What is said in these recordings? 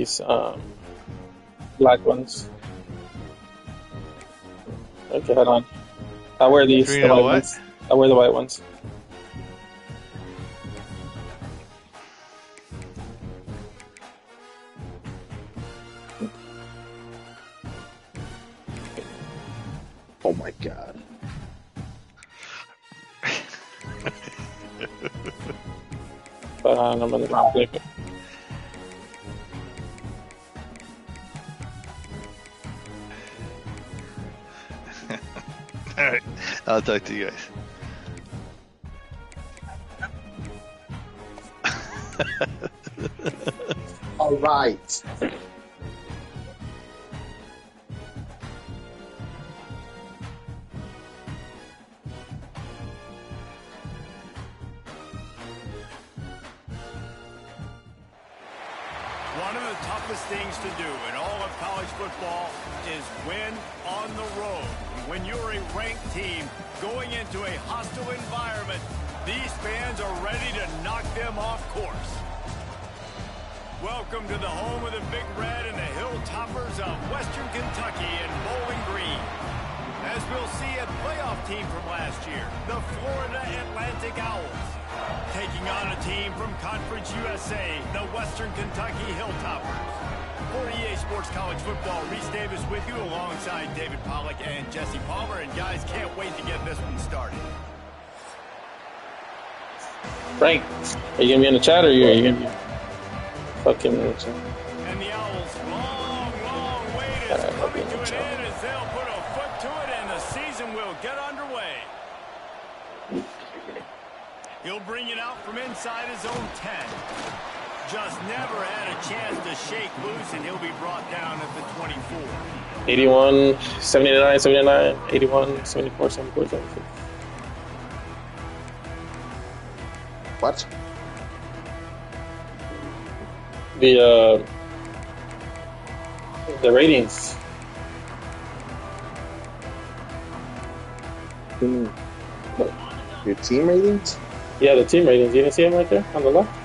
these black ones. Okay, hold on. I'll wear these, the white ones. I'll wear the white ones. Oh my god. I'm gonna click it. Alright, I'll talk to you guys. All right. One of the toughest things to do in all of college football is win on the road. When you're a ranked team going into a hostile environment, these fans are ready to knock them off course. Welcome to the home of the Big Red and the Hilltoppers of Western Kentucky and Bowling Green. As we'll see a playoff team from last year, the Florida Atlantic Owls, taking on a team from Conference USA, the Western Kentucky Hilltoppers. For EA Sports College Football, Reese Davis with you alongside David Pollack and Jesse Palmer. And guys, can't wait to get this one started. Frank, are you gonna be in the chat or are you gonna be fucking in the chat? And the Owls' long wait is coming to an end as they'll put a foot to it and the season will get underway. He'll bring it out from inside his own 10. Just never had a chance to shake loose, and he'll be brought down at the 24. 81, 79, 79, 81, 74, 74, 76. What? The ratings. Your team ratings? Yeah, the team ratings. You can see them right there on the left.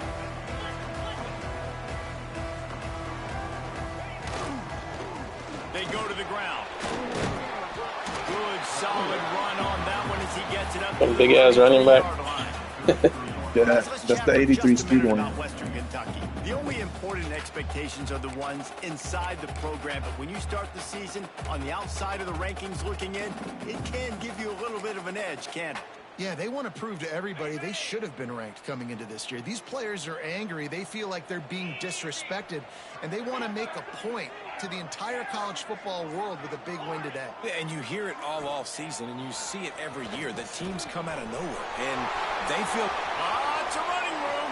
They go to the ground. Good, solid run on that one as he gets it up. Some big ass running back. Yeah, that's the 83 speed one. Western Kentucky. The only important expectations are the ones inside the program, but when you start the season on the outside of the rankings looking in, it can give you a little bit of an edge, can't it? Yeah, they want to prove to everybody they should have been ranked coming into this year. These players are angry. They feel like they're being disrespected, and they want to make a point to the entire college football world with a big win today. And you hear it all off season, and you see it every year. The teams come out of nowhere, and they feel... It's a running room.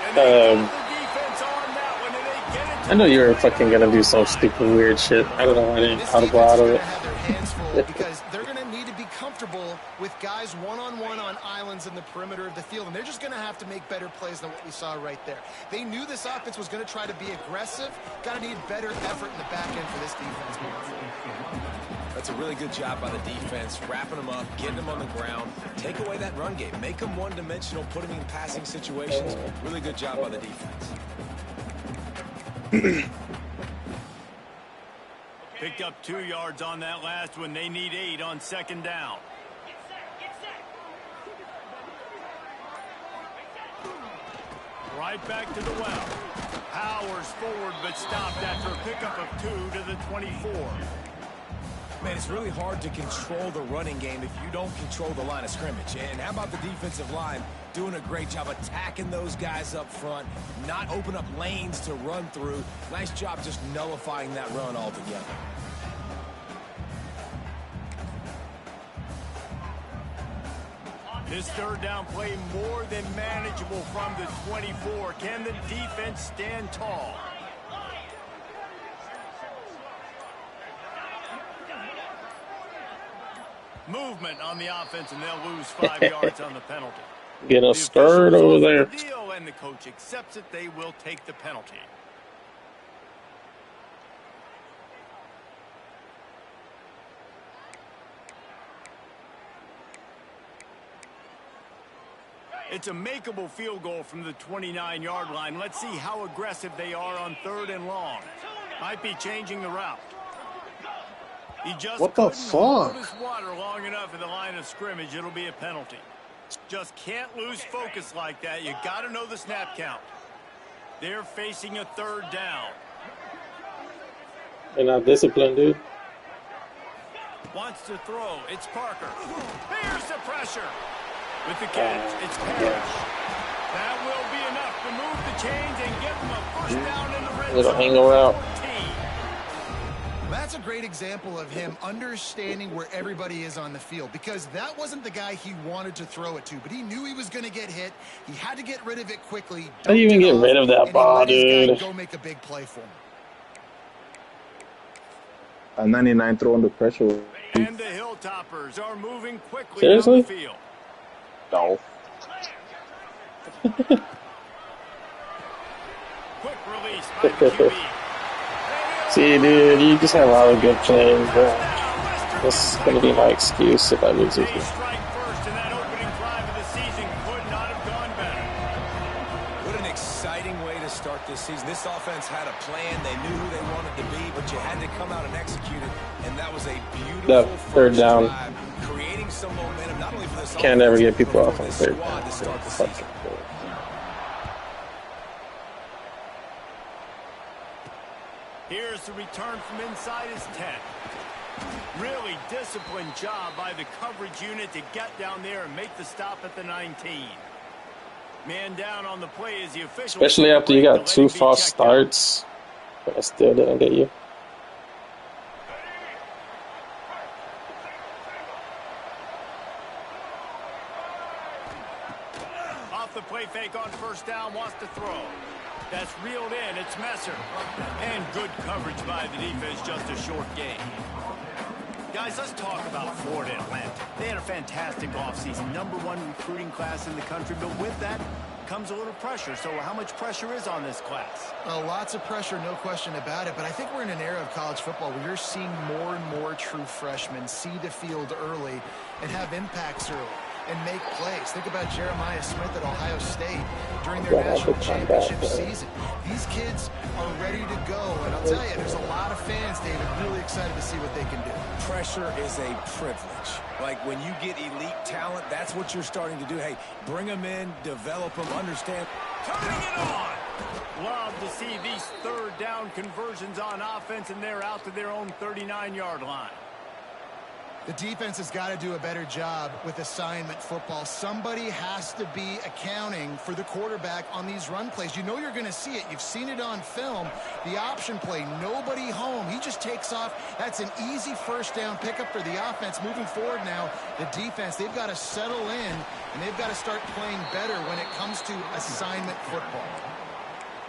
And they get the defense on that one, and they get it. I know you were fucking gonna do some stupid weird shit. I don't know why I didn't audible out of it. Have their hands full because they're going to need to be comfortable with guys one-on-one on islands in the perimeter of the field, and they're just going to have to make better plays than what we saw right there. They knew this offense was going to try to be aggressive. Got to need better effort in the back end for this defense. That's a really good job by the defense, wrapping them up, getting them on the ground, take away that run game, make them one-dimensional, put them in passing situations. Really good job by the defense. Picked up 2 yards on that last one. They need 8 on second down. Right back to the well. Powers forward, but stopped after a pickup of 2 to the 24. Man, it's really hard to control the running game if you don't control the line of scrimmage. And how about the defensive line doing a great job attacking those guys up front, not open up lanes to run through. Nice job just nullifying that run altogether. This third down play more than manageable from the 24. Can the defense stand tall? Movement on the offense, and they'll lose 5 yards on the penalty. Get a skirt over there. The deal, and the coach accepts it. They will take the penalty. It's a makeable field goal from the 29-yard line. Let's see how aggressive they are on 3rd and long. Might be changing the route. He just What the couldn't hold fuck? his water long enough at the line of scrimmage. It'll be a penalty. Just can't lose focus like that. You got to know the snap count. They're facing a 3rd down. They're not disciplined, dude. Wants to throw. It's Parker. Here's the pressure. With the catch, it's Parrish. That will be enough to move the chains and give them a first down in the red Little zone. angle route. 14. That's a great example of him understanding where everybody is on the field, because that wasn't the guy he wanted to throw it to, but he knew he was going to get hit. He had to get rid of it quickly. How do you even get rid of that ball, and he let his dude? guy go make a big play for him. A 99 throw under pressure. And the Hilltoppers are moving quickly Seriously? down the field. No. Quick release by the QB. See, dude, you just have all the good plays, bro. That's gonna be my excuse if I lose this They game. strike first, and that opening drive of the season could not have gone better. What an exciting way to start this season. This offense had a plan. They knew who they wanted to be, but you had to come out and execute it. And that was a beautiful That 3rd first down. drive, creating some momentum, not only for this Can't offense, ever get people but off for on this 3rd squad down. to start the Fuck season. it. Here's the return from inside his 10. Really disciplined job by the coverage unit to get down there and make the stop at the 19. Man down on the play is the official. Especially after you got 2 false starts, but I still didn't get you. Off the play fake on first down, wants to throw. That's reeled in. It's Messer. And good coverage by the defense, just a short gain. Guys, let's talk about Florida Atlantic. They had a fantastic offseason, #1 recruiting class in the country, but with that comes a little pressure. So how much pressure is on this class? Lots of pressure, no question about it, but I think we're in an era of college football where you're seeing more and more true freshmen see the field early and have impacts early and make plays. Think about Jeremiah Smith at Ohio State during their national championship season. These kids are ready to go, and I'll tell you, there's a lot of fans, David, really excited to see what they can do. Pressure is a privilege. Like when you get elite talent, that's what you're starting to do. Hey, bring them in, develop them, understand. Turning it on. Love to see these 3rd down conversions on offense, and they're out to their own 39-yard line. The defense has got to do a better job with assignment football. Somebody has to be accounting for the quarterback on these run plays. You know you're going to see it. You've seen it on film. The option play, nobody home. He just takes off. That's an easy first down pickup for the offense. Moving forward now, the defense, they've got to settle in, and they've got to start playing better when it comes to assignment football.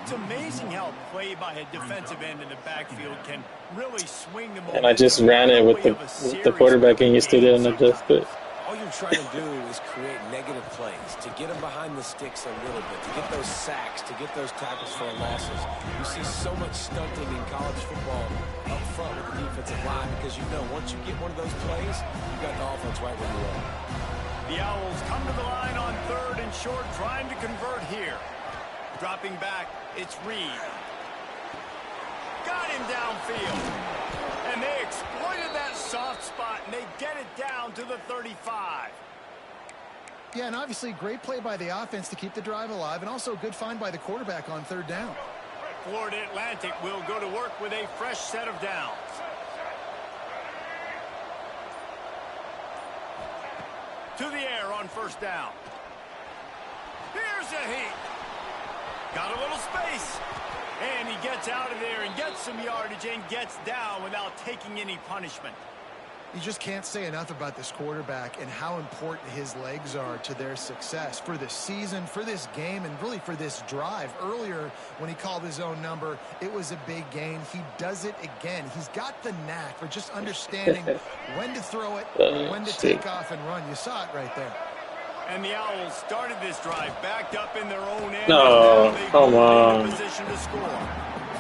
It's amazing how play by a defensive end in the backfield can really swing the momentum. And I just ran it with the quarterback and you still didn't adjust it. All you're trying to do is create negative plays, to get them behind the sticks a little bit, to get those sacks, to get those tackles for losses. You see so much stunting in college football up front with the defensive line because you know once you get one of those plays, you've got the offense right where you are. The Owls come to the line on 3rd and short, trying to convert here. Dropping back, it's Reed. Got him downfield. And they exploited that soft spot, and they get it down to the 35. Yeah, and obviously great play by the offense to keep the drive alive, and also a good find by the quarterback on 3rd down. Florida Atlantic will go to work with a fresh set of downs. To the air on first down. Here's a heat. Got a little space. And he gets out of there and gets some yardage and gets down without taking any punishment. You just can't say enough about this quarterback and how important his legs are to their success for this season, for this game, and really for this drive. Earlier, when he called his own number, it was a big gain. He does it again. He's got the knack for just understanding when to throw it, when to take off and run. You saw it right there. And the Owls started this drive backed up in their own end. No, And now they come go on. into position to score.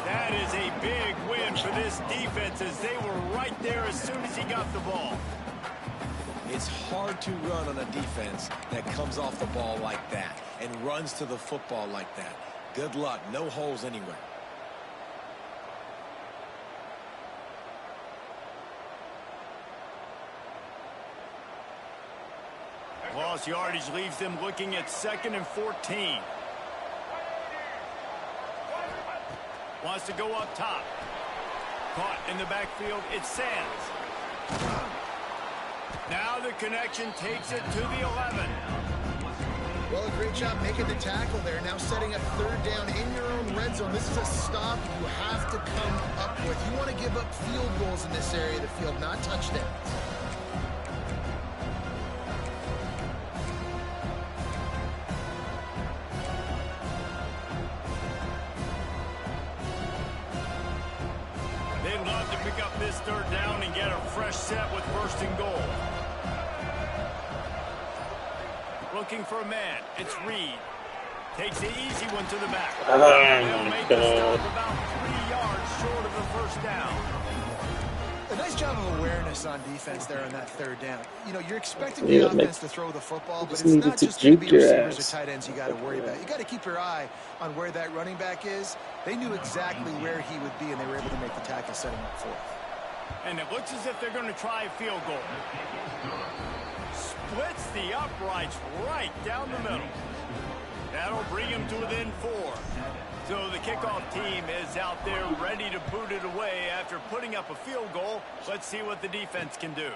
That is a big win for this defense as they were right there as soon as he got the ball. It's hard to run on a defense that comes off the ball like that and runs to the football like that. Good luck. No holes anywhere. Lost yardage leaves them looking at 2nd and 14. Wants to go up top. Caught in the backfield. It's Sands. Now the connection takes it to the 11. Well, a great job making the tackle there. Now setting a 3rd down in your own red zone. This is a stop you have to come up with. You want to give up field goals in this area of the field, not touchdowns. This 3rd down and get a fresh set with 1st and goal. Looking for a man. It's Reed. Takes the easy one to the back. They'll make the stop about 3 yards short of the 1st down. A nice job of awareness on defense there on that 3rd down. You know, you're expecting the offense to throw the football, but it's not just going to be receivers or tight ends you got to worry about. You got to keep your eye on where that running back is. They knew exactly where he would be, and they were able to make the tackle, setting up for it. And it looks as if they're going to try a field goal. Splits the uprights right down the middle. That'll bring him to within 4. So the kickoff team is out there ready to boot it away after putting up a field goal. Let's see what the defense can do.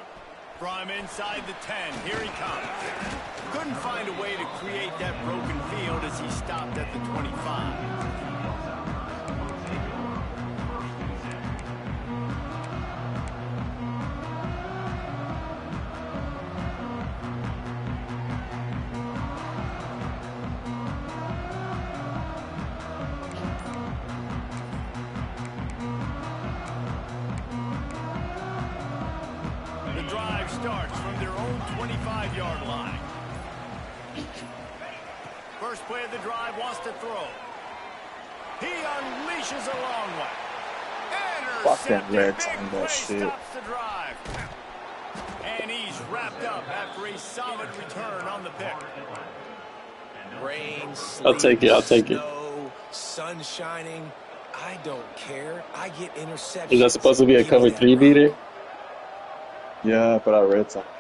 From inside the 10, here he comes. Couldn't find a way to create that broken field as he stopped at the 25. Starts from their own 25-yard line. First play of the drive, wants to throw. He unleashes a long one. Fucking Intercepted. Reds Big on play that shit. stops the drive. And he's wrapped up after a solid return on the pick. Rain, sleet, I'll take it. I'll take it. snow, sun shining. I don't care. I get interceptions. Is that supposed to be a Give me cover that 3 rock. beater? Yeah, but I read something.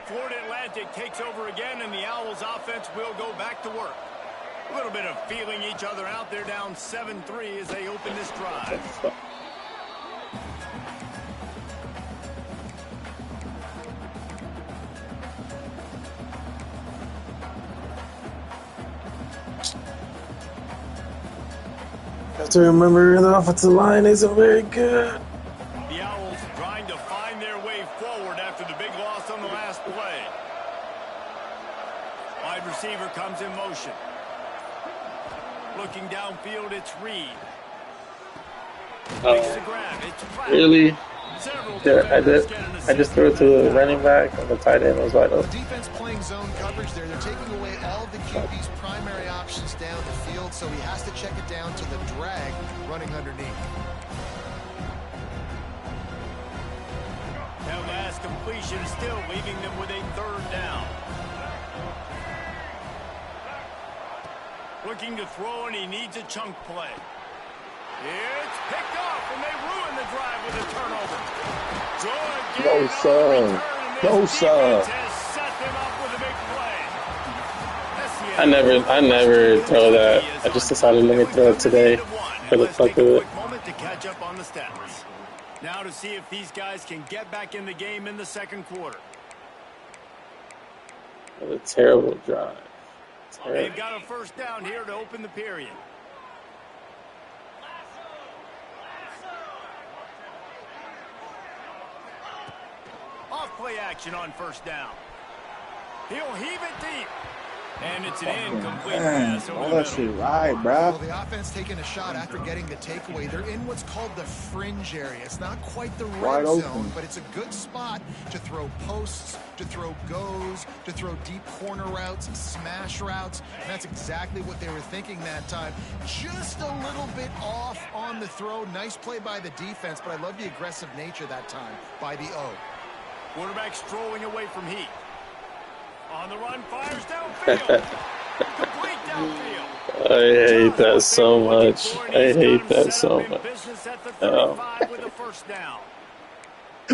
Florida Atlantic takes over again, and the Owls offense will go back to work. A little bit of feeling each other out. They're down 7-3 as they open this drive. have to remember the offensive line isn't very good. The Owls trying to find their way forward after the big loss on the last play. Wide receiver comes in motion. Looking downfield, it's Reed. Makes the grab. It's flat. Really? Several Yeah, I just threw it to the running back, and the tight end was wide The open. defense playing zone coverage there. They're taking away all of the QB's primary options down the field, so he has to check it down to the drag running underneath. That last completion is still leaving them with a 3rd down. Looking to throw, and he needs a chunk play. It's picked off, and they ruin the drive with a turnover. Good No, gain on sir. the return, and No, this sir. defense has set them up with a big play. That's the I never throw that. I just decided let me throw it today for the Let's fuck take of a it. quick moment to catch up on the stats. Now to see if these guys can get back in the game in the second quarter. What a terrible drive. They've got a 1st down here to open the period. Off play action on 1st down. He'll heave it deep. And it's an incomplete Man, pass over all the that middle. shit right, Well, bro. the offense taking a shot after getting the takeaway. They're in what's called the fringe area. It's not quite the Wide red open. zone, but it's a good spot to throw posts, to throw goes, to throw deep corner routes, smash routes. And that's exactly what they were thinking that time. Just a little bit off on the throw. Nice play by the defense, but I love the aggressive nature that time by the O. Quarterback strolling away from Heat. On the run, fires downfield. Complete downfield. I hate that so much. I hate that so much. Oh. With a first down.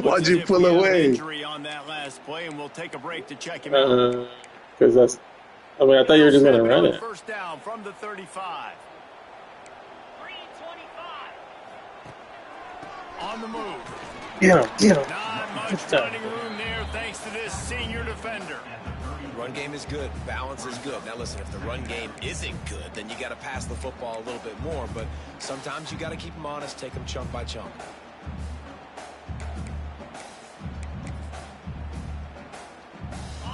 Why'd you pull He had an away? injury on that last play, and we'll take a break to check him out. Because that's. I mean, I thought you were just gonna run it. First down from the 35. On the move. Get him, get him. Not much running room there thanks to this senior defender. Run game is good. Balance is good. Now listen, if the run game isn't good, then you got to pass the football a little bit more. But sometimes you got to keep them honest, take them chunk by chunk.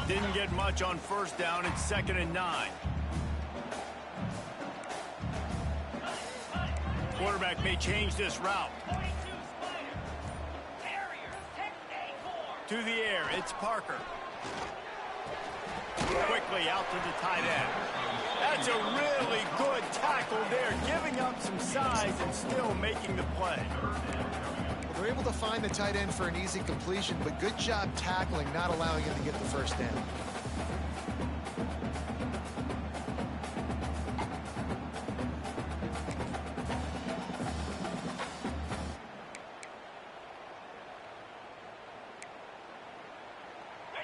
Didn't get much on first down. It's 2nd and 9. Quarterback may change this route. To the air, it's Parker. Quickly out to the tight end. That's a really good tackle there, giving up some size and still making the play. Well, they're able to find the tight end for an easy completion, but good job tackling, not allowing him to get the first down.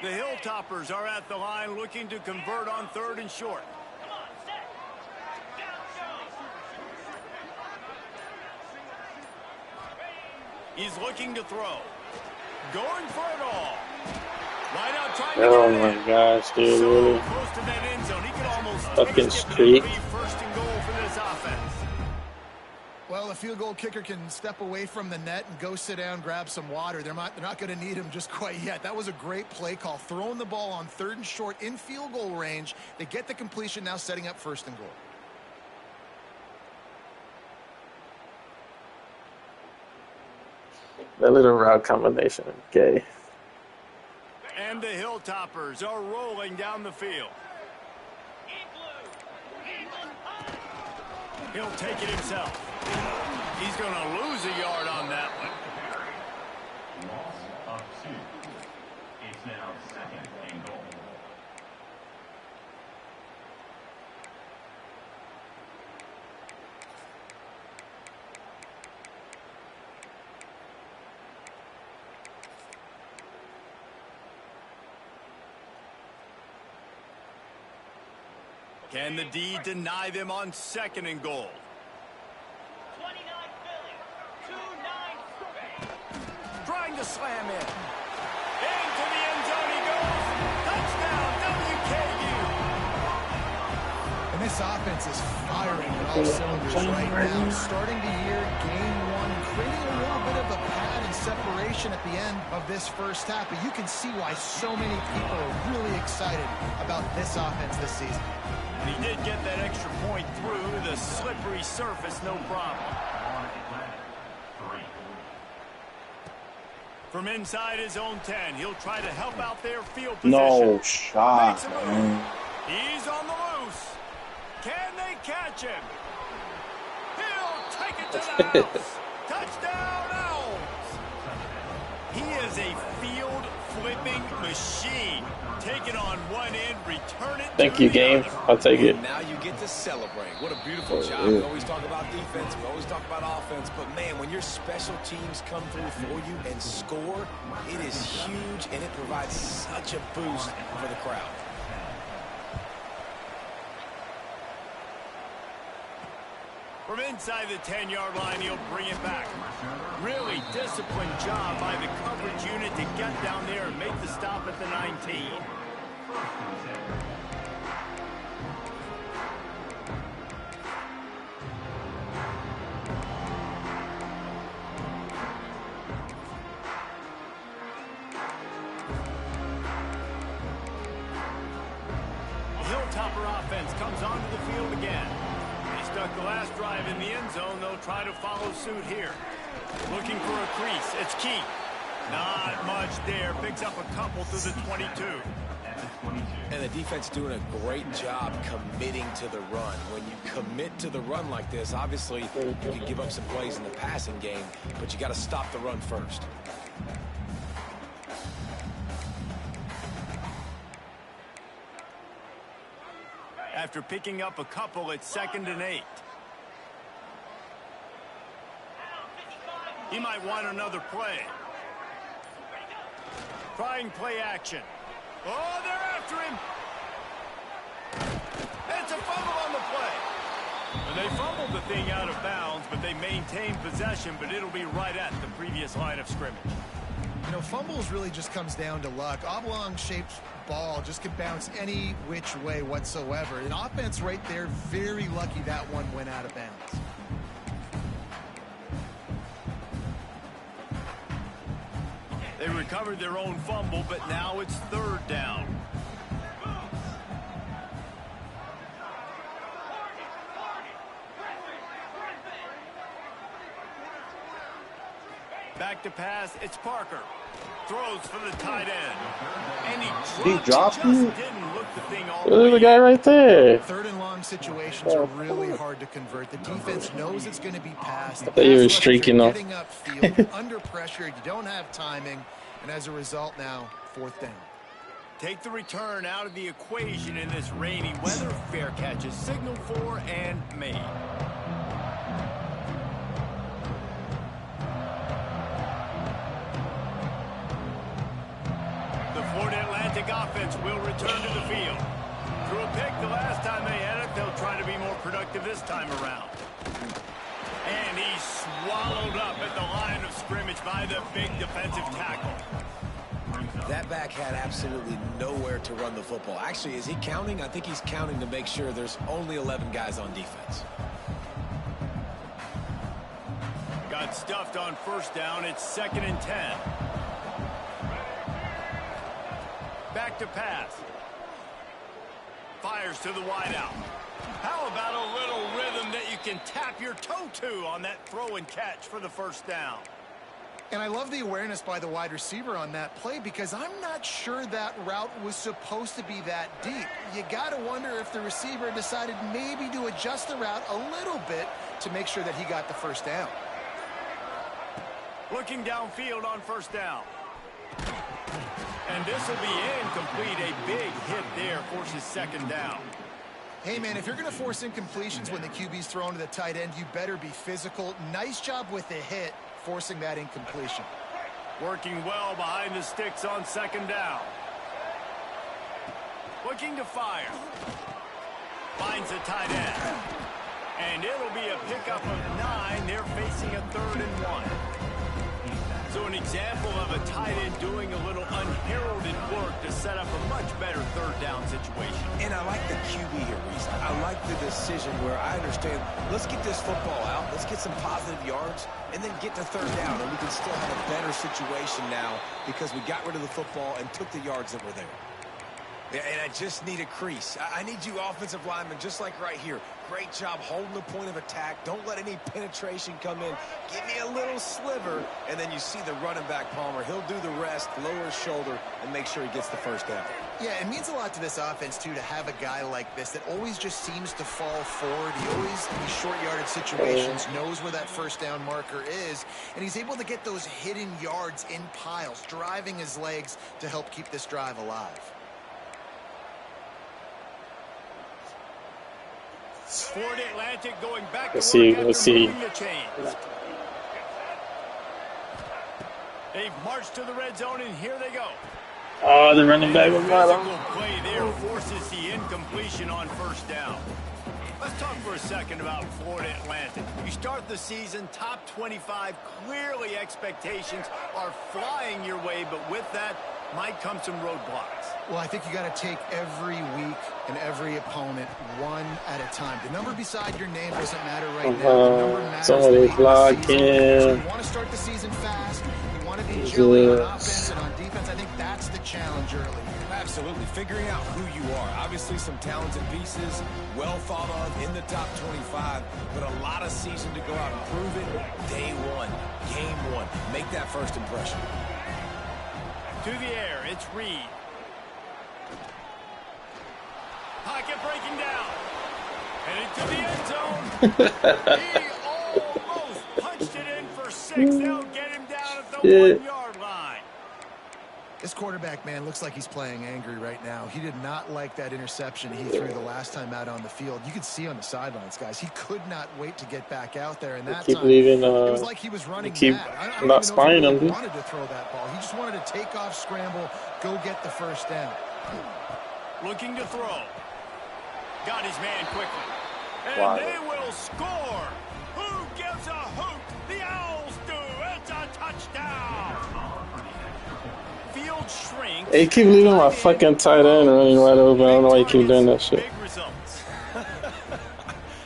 The Hilltoppers are at the line looking to convert on 3rd and short. He's looking to throw. Going for it all. Right out trying to Oh get it my in. gosh, dude, So really? close to that end zone. He could almost Fucking taste it, streak. but it'll be 1st and goal for this offense. Well, a field goal kicker can step away from the net and go sit down, grab some water. They're not going to need him just quite yet. That was a great play call. Throwing the ball on 3rd and short in field goal range. They get the completion, now setting up 1st and goal. That little route combination, gay. And the Hilltoppers are rolling down the field. He'll take it himself. He's going to lose a yard on that one. Loss of 2. It's now 2nd and goal. Can the D deny them on 2nd and goal? 29 Philly, 2-9. Trying to slam in. Into the end zone he goes. Touchdown, WKU. And this offense is firing on all cylinders right now. Starting the year, game 1, creating a little bit of a pad and separation at the end of this first half. But you can see why so many people are really excited about this offense this season. And he did get that extra point through the slippery surface, no problem. From inside his own 10, he'll try to help out their field position. No shot, Makes a move. man. He's on the loose. Can they catch him? He'll take it to the house. Touchdown, Owls. He is a field flipping machine. Take it on one end, return it Thank to you, the game. other. I'll take it. Now you get to celebrate. What a beautiful job. We always talk about defense. We always talk about offense. But, man, when your special teams come through for you and score, it is huge, and it provides such a boost for the crowd. From inside the 10-yard line, he'll bring it back. Really disciplined job by the coverage unit to get down there and make the stop at the 19. Hilltopper stuck the last drive in the end zone. They'll try to follow suit here. Looking for a crease. It's Key. Not much there. Picks up a couple through the 22. And the defense doing a great job committing to the run. When you commit to the run like this, obviously you can give up some plays in the passing game, but you got to stop the run first. After picking up a couple, it's 2nd and 8. He might want another play. Trying play action. Oh, they're after him. It's a fumble on the play. And they fumbled the thing out of bounds, but they maintained possession, but it'll be right at the previous line of scrimmage. You know, fumbles really just comes down to luck. Oblong-shaped ball just could bounce any which way whatsoever. An offense right there, very lucky that one went out of bounds. They recovered their own fumble, but now it's 3rd down. Back to pass, it's Parker. Throws for the tight end. And he dropped just it? didn't look the thing all Look at the way guy in. right there. 3rd and long situations are really hard to convert. The defense knows it's going to be passed. The thought you were pass rushers streaking are off. getting upfield, under pressure. You don't have timing. And as a result now, 4th down. Take the return out of the equation in this rainy weather. Fair catch is signaled for and made. The Florida Atlantic offense will return to the field. Threw a pick the last time they had it. They'll try to be more productive this time around. And he's swallowed up at the line of scrimmage by the big defensive tackle. That back had absolutely nowhere to run the football. Actually, is he counting? I think he's counting to make sure there's only 11 guys on defense. Got stuffed on 1st down. It's 2nd and 10. Back to pass. Fires to the wideout. How about a little rhythm that you can tap your toe to on that throw and catch for the 1st down? And I love the awareness by the wide receiver on that play because I'm not sure that route was supposed to be that deep. You got to wonder if the receiver decided maybe to adjust the route a little bit to make sure that he got the 1st down. Looking downfield on 1st down. And this will be incomplete. A big hit there forces 2nd down. Hey, man, if you're going to force incompletions when the QB's thrown to the tight end, you better be physical. Nice job with the hit, forcing that incompletion. Working well behind the sticks on 2nd down. Looking to fire. Finds a tight end. And it'll be a pickup of 9. They're facing a 3rd and 1. So an example of a tight end doing a little unheralded work to set up a much better 3rd down situation. And I like the QB here, Reese. I like the decision where I understand, let's get this football out, let's get some positive yards, and then get to 3rd down, and we can still have a better situation now because we got rid of the football and took the yards that were there. Yeah, and I just need a crease. I need you offensive linemen, just like right here. Great job holding the point of attack. Don't let any penetration come in. Give me a little sliver, and then you see the running back, Palmer. He'll do the rest, lower his shoulder, and make sure he gets the 1st down. Yeah, it means a lot to this offense, too, to have a guy like this that always just seems to fall forward. He always, in these short-yarded situations, knows where that 1st down marker is, and he's able to get those hidden yards in piles, driving his legs to help keep this drive alive. Florida Atlantic going back to Let's see, work let's after see. moving the chains. They've marched to the red zone, and here they go. Oh, the running back was not Physical on. play there forces the incompletion on 1st down. Let's talk for a second about Florida Atlantic. You start the season top 25. Clearly expectations are flying your way, but with that might come some roadblocks. Well, I think you got to take every week and every opponent one at a time. The number beside your name doesn't matter right now. The number matters Somebody late in the block season. So him. you want to start the season fast. You want to be agility on Yes. offense and on defense. I think that's the challenge early. Absolutely. Figuring out who you are. Obviously some talented pieces, well thought of in the top 25, but a lot of season to go out and prove it. Day one, game one. Make that first impression. To the air, it's Reed. Pocket breaking down. Heading to the end zone. He almost punched it in for 6. They'll get him down at the Shit. 1-yard line. This quarterback, man, looks like he's playing angry right now. He did not like that interception he threw the last time out on the field. You could see on the sidelines, guys. He could not wait to get back out there. And that Keep time, leaving. it was like he was running keep mad. I don't not even know if spying he him, really dude. wanted to throw that ball. He just wanted to take off, scramble, go get the first down. Looking to throw. Got his man quickly. And Wow. they will score. Who gives a hoot? The Owls do. It's a touchdown. Field shrinks. Hey, keep leaving my fucking tight end running right over. I don't know why you keep doing that shit. Big results.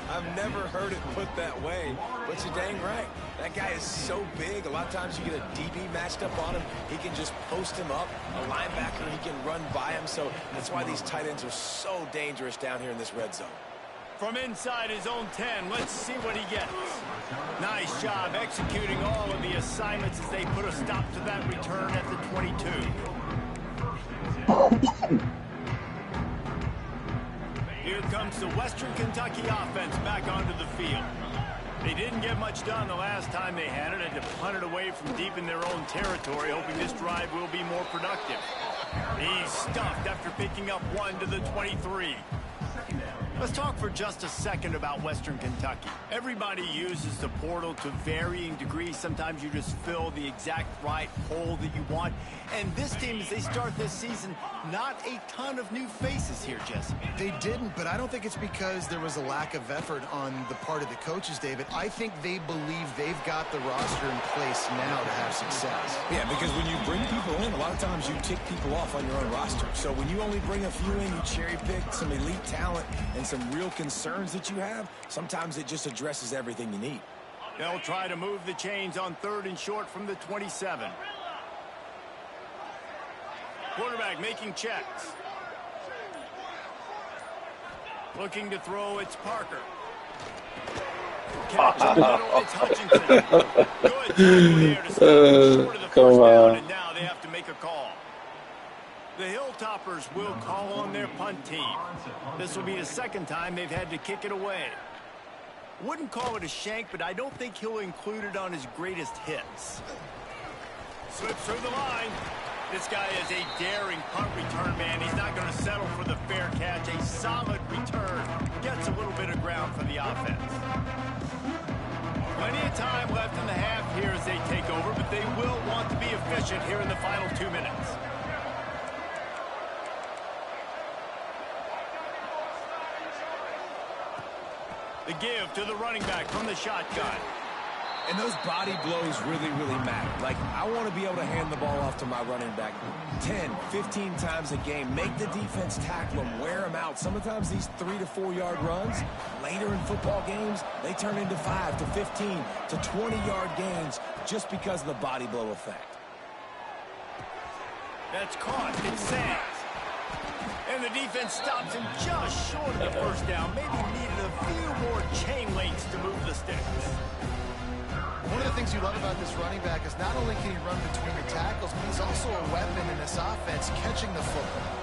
I've never heard it put that way, but you're dang right. That guy is so big. A lot of times you get a DB matched up on him. He can just post him up. A linebacker, he can run by him. So that's why these tight ends are so dangerous down here in this red zone. From inside his own 10, let's see what he gets. Nice job executing all of the assignments as they put a stop to that return at the 22. Here comes the Western Kentucky offense back onto the field. They didn't get much done the last time they had it, and to punt it away from deep in their own territory, hoping this drive will be more productive. He's stuffed after picking up 1 to the 23. Let's talk for just a second about Western Kentucky. Everybody uses the portal to varying degrees. Sometimes you just fill the exact right hole that you want. And this team, as they start this season, not a ton of new faces here, Jesse. They didn't, but I don't think it's because there was a lack of effort on the part of the coaches, David. I think they believe they've got the roster in place now to have success. Yeah, because when you bring people in, a lot of times you tick people off on your own roster. So when you only bring a few in, you cherry pick some elite talent and some real concerns that you have, sometimes it just addresses everything you need. They'll try to move the chains on 3rd and short from the 27. Quarterback making checks. Looking to throw, it's Parker. Catch in the middle, it's Hutchinson. Good tackle there to stop him short of the come first down, on. and now they have to make a call. The Hilltoppers will call on their punt team. This will be the second time they've had to kick it away. Wouldn't call it a shank, but I don't think he'll include it on his greatest hits. Slips through the line. This guy is a daring punt return man. He's not going to settle for the fair catch. A solid return. Gets a little bit of ground for the offense. Plenty of time left in the half here as they take over, but they will want to be efficient here in the final 2 minutes. The give to the running back from the shotgun. And those body blows really, really matter. Like, I want to be able to hand the ball off to my running back 10, 15 times a game. Make the defense tackle them, wear them out. Sometimes these 3 to 4 yard runs, later in football games, they turn into 5 to 15 to 20 yard gains just because of the body blow effect. That's caught. It's Sands. And the defense stops him just short of the first down. Maybe needed a few more chain links to move the sticks. One of the things you love about this running back is not only can he run between the tackles, but he's also a weapon in this offense, catching the football.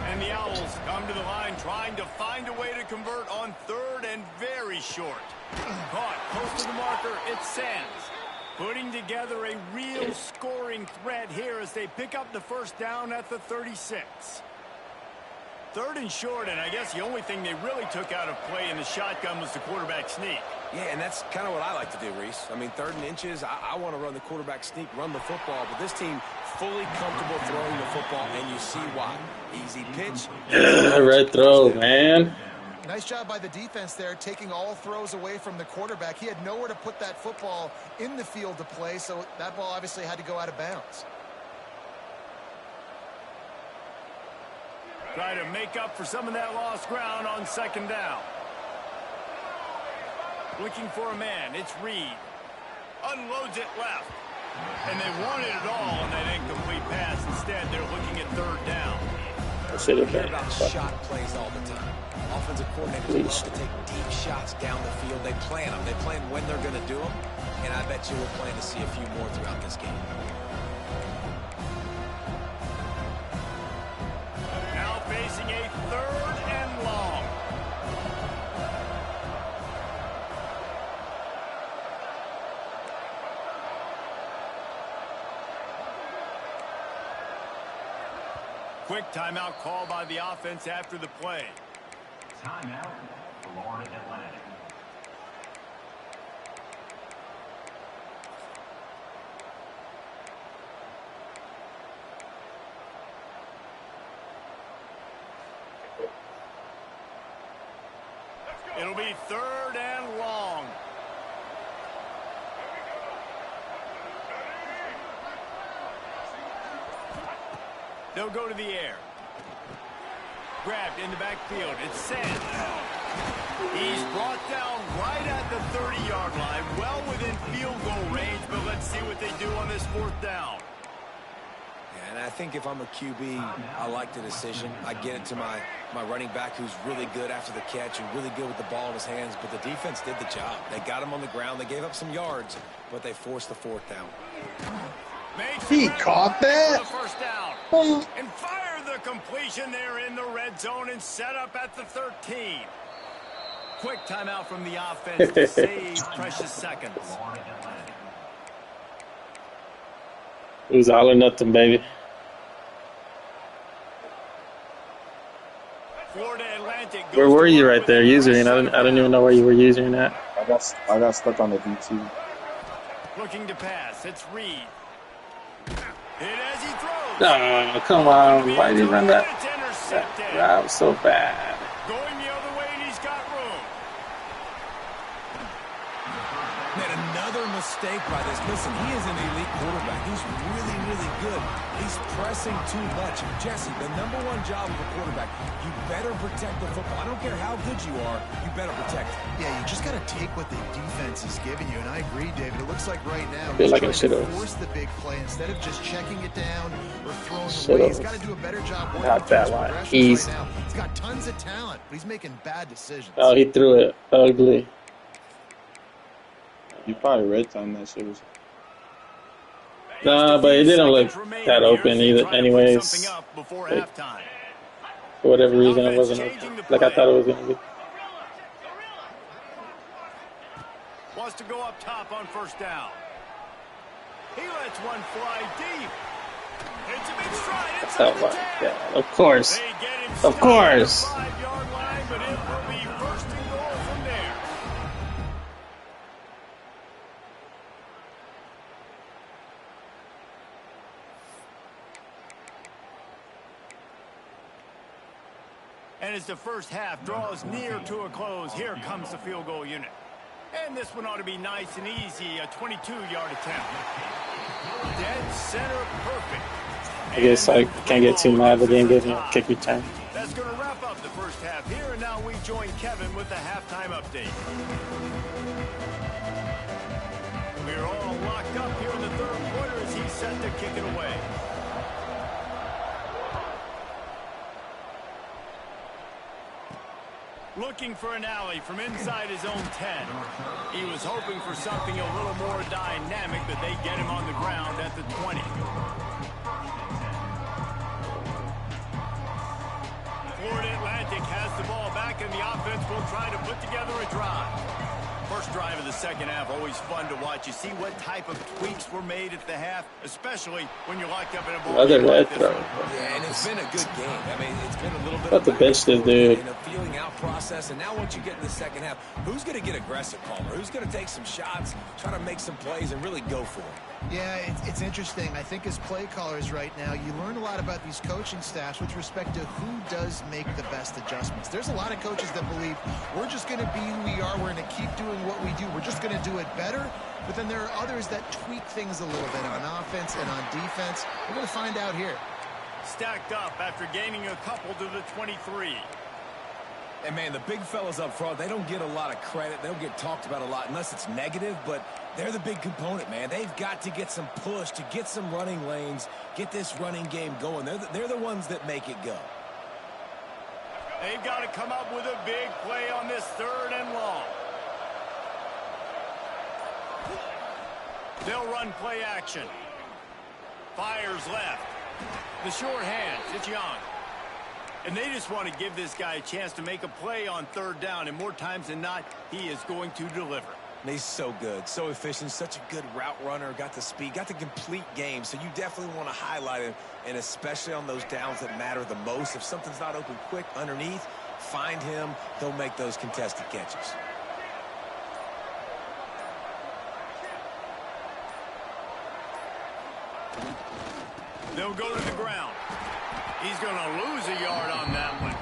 And the Owls come to the line trying to find a way to convert on 3rd and very short. Caught close to the marker. It's Sands. Putting together a real scoring threat here as they pick up the first down at the 36. 3rd and short, and I guess the only thing they really took out of play in the shotgun was the quarterback sneak. Yeah, and that's kind of what I like to do, Reese. I mean, 3rd and inches, I want to run the quarterback sneak, run the football, but this team fully comfortable throwing the football, and you see why. Easy pitch. Red throw, man. Nice job by the defense there, taking all throws away from the quarterback. He had nowhere to put that football in the field to play, so that ball obviously had to go out of bounds. Try to make up for some of that lost ground on 2nd down. Looking for a man. It's Reed. Unloads it left. And they wanted it all on that incomplete pass. Instead, they're looking at third down. I should have Care been. about shot plays all the time. Offensive coordinators love to take deep shots down the field. They plan them. They plan when they're going to do them. And I bet you we'll plan to see a few more throughout this game. Now facing a third and long. Quick timeout call by the offense after the play. Timeout, Florida Atlantic. It'll be third and long. They'll go to the air. Grabbed in the backfield. It's sent. He's brought down right at the 30-yard line, well within field goal range, but let's see what they do on this fourth down. And I think if I'm a QB, I like the decision. I get it to my running back who's really good after the catch and really good with the ball in his hands, but the defense did the job. They got him on the ground. They gave up some yards, but they forced the fourth down. He caught that? First down. And fire the completion there in the red zone and set up at the 13. Quick timeout from the offense to save precious seconds. It was all or nothing, baby. Florida Atlantic. Where were you right there, usering? I didn't even know where you were using that. I got stuck on the D2. Looking to pass. It's Reed. Hit as he throws. Oh, come on. Why did he run that? That was so bad. Going the other way, and he's got room. Made another mistake by this. Listen, he is an elite quarterback. He's really, really good. He's pressing too much. Jesse, the number one job of a quarterback, you better protect the football. I don't care how good you are, you better protect it. Yeah, you just got to take what the defense is giving you, and I agree, David. It looks like right now Feel he's like I trying to should've- force the big play instead of just checking it down or throwing it Should've away. He's got to do a better job working got that through his one. progressions Easy. right now. He's got tons of talent, but he's making bad decisions. Oh, he threw it ugly. You probably red time that shit. Was No, but it didn't look that open either. Anyways, Before like, halftime. for whatever reason, it wasn't like I thought it was gonna be. Wants to go up top on first down. He lets one fly deep. It's a big stride inside Oh the my 10. god! Of course, They get him of stopped course. at the 5-yard line, but it will be first and goal from there. And as the first half draws near to a close, here comes the field goal unit. And this one ought to be nice and easy, a 22-yard attempt. Dead center perfect. I guess I can't get too mad, but they didn't give me a kick return. That's going to wrap up the first half here, and now we join Kevin with the halftime update. We're all locked up here in the third quarter as he's set to kick it away. Looking for an alley from inside his own 10. He was hoping for something a little more dynamic, but they get him on the ground at the 20. Florida Atlantic has the ball back, and the offense will try to put together a drive. First drive of the second half, always fun to watch. You see what type of tweaks were made at the half, especially when you're locked up in a ball. Another red throw. Yeah, and it's been a good game. I mean, it's been a little bit About to bench this dude. in a feeling out process, and now once you get in the second half, who's going to get aggressive, Palmer? Who's going to take some shots, try to make some plays, and really go for it? Yeah, it's interesting. I think as play callers right now, you learn a lot about these coaching staffs with respect to who does make the best adjustments. There's a lot of coaches that believe we're just going to be who we are. We're going to keep doing what we do. We're just going to do it better. But then there are others that tweak things a little bit on offense and on defense. We're going to find out here. Stacked up after gaining a couple to the 23. And, man, the big fellas up front, they don't get a lot of credit. They don't get talked about a lot unless it's negative, but they're the big component, man. They've got to get some push, to get some running lanes, get this running game going. They're the ones that make it go. They've got to come up with a big play on this 3rd and long. They'll run play action. Fires left. The short hands. It's Young. And they just want to give this guy a chance to make a play on 3rd down. And more times than not, he is going to deliver. He's so good, so efficient, such a good route runner, got the speed, got the complete game. So you definitely want to highlight him, and especially on those downs that matter the most. If something's not open quick underneath, find him. He'll make those contested catches. They'll go to the ground. He's going to lose a yard on that one.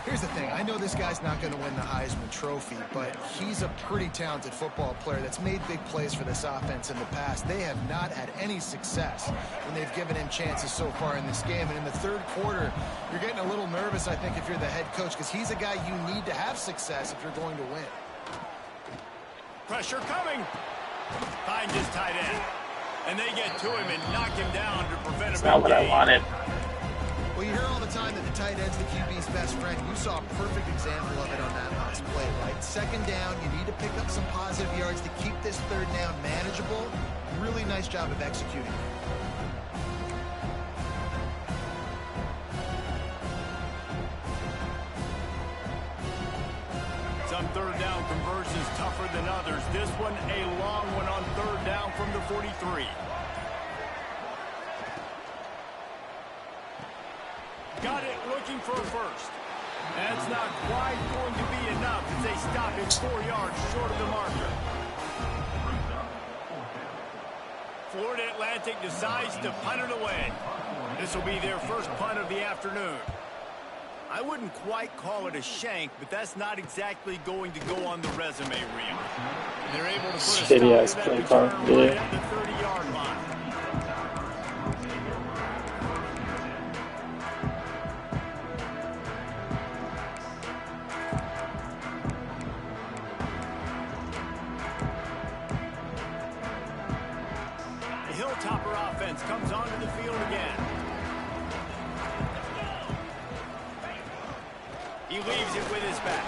Here's the thing. I know this guy's not going to win the Heisman Trophy, but he's a pretty talented football player that's made big plays for this offense in the past. They have not had any success when they've given him chances so far in this game. And in the 3rd quarter, you're getting a little nervous, I think, if you're the head coach, because he's a guy you need to have success if you're going to win. Pressure coming. Find his tight end. And they get to him and knock him down to prevent a big Not what I gain. wanted. Well, you hear all the time that the tight end's the QB's best friend. You saw a perfect example of it on that last play, right? 2nd down, you need to pick up some positive yards to keep this 3rd down manageable. Really nice job of executing. Some 3rd down conversions tougher than others. This one a long one on 3rd down from the 43. Got it looking for a first. That's not quite going to be enough as they stop him 4 yards short of the marker. Florida Atlantic decides to punt it away. This will be their first punt of the afternoon. I wouldn't quite call it a shank, but that's not exactly going to go on the resume reel. They're able to put a stop Shitty-ass to that play return call, right yeah. at the 30-yard line. The Hilltopper offense comes onto the field again. He leaves it with his back.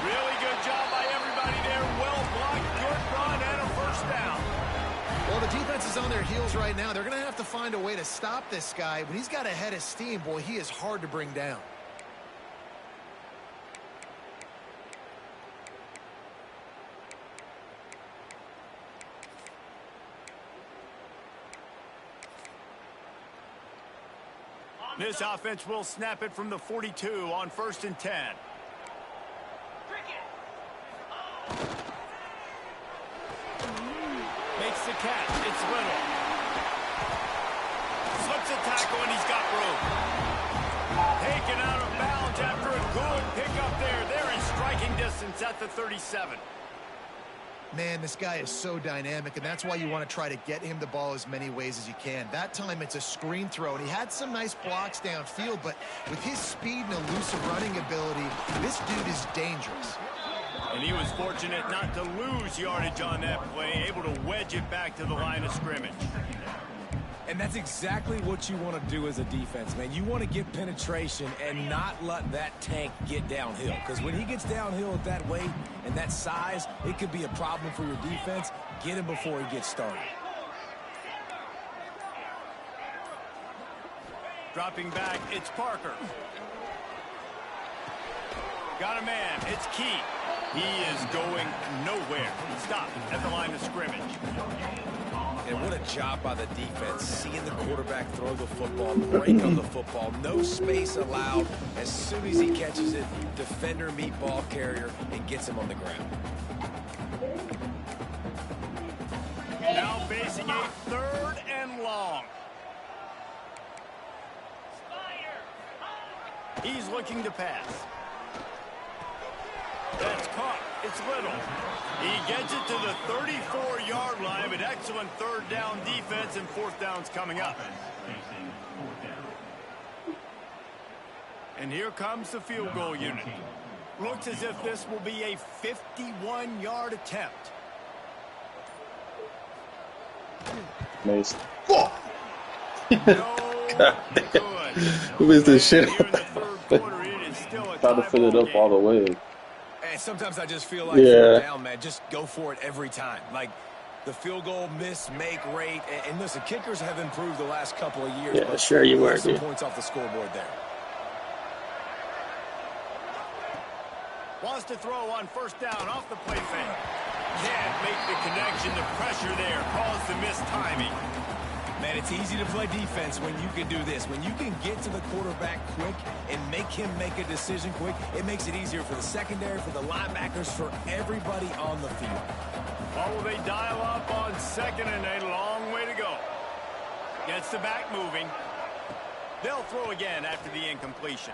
Really good job by everybody there. Well blocked, good run, and a first down. Well, the defense is on their heels right now. They're going to have to find a way to stop this guy. When he's got a head of steam, boy, he is hard to bring down. This offense will snap it from the 42 on 1st and 10. Makes the catch. It's Little. Slips a tackle, and he's got room. Taken out of bounds after a good pickup there. They're in striking distance at the 37. Man, this guy is so dynamic, and that's why you want to try to get him the ball as many ways as you can. That time, it's a screen throw, and he had some nice blocks downfield, but with his speed and elusive running ability, this dude is dangerous. And he was fortunate not to lose yardage on that play, able to wedge it back to the line of scrimmage. And that's exactly what you want to do as a defense, man. You want to get penetration and not let that tank get downhill. Because when he gets downhill at that weight and that size, it could be a problem for your defense. Get him before he gets started. Dropping back, it's Parker. Got a man, it's Key. He is going nowhere. Stop at the line of scrimmage. And what a job by the defense, seeing the quarterback throw the football, break on the football, no space allowed. As soon as he catches it, defender meet ball carrier and gets him on the ground. Now facing a 3rd and long. He's looking to pass. That's caught. It's Little. He gets it to the 34-yard line, but excellent 3rd down defense, and 4th down's coming up. And here comes the field goal unit. Looks as if this will be a 51-yard attempt. Mace. No good. Who is this shit? Here in the third quarter, it is still a Try to fill it tie-ball up all the way. And sometimes I just feel like Yeah. down, man, just go for it every time. Like the field goal miss make rate, and listen, kickers have improved the last couple of years. Yeah, but sure you were, some dude. points off the scoreboard there. Wants to throw on first down off the play fake. Can't make the connection. The pressure there caused the missed timing. Man, it's easy to play defense when you can do this. When you can get to the quarterback quick and make him make a decision quick, it makes it easier for the secondary, for the linebackers, for everybody on the field. What will they dial up on second and a long way to go? Gets the back moving. They'll throw again after the incompletion.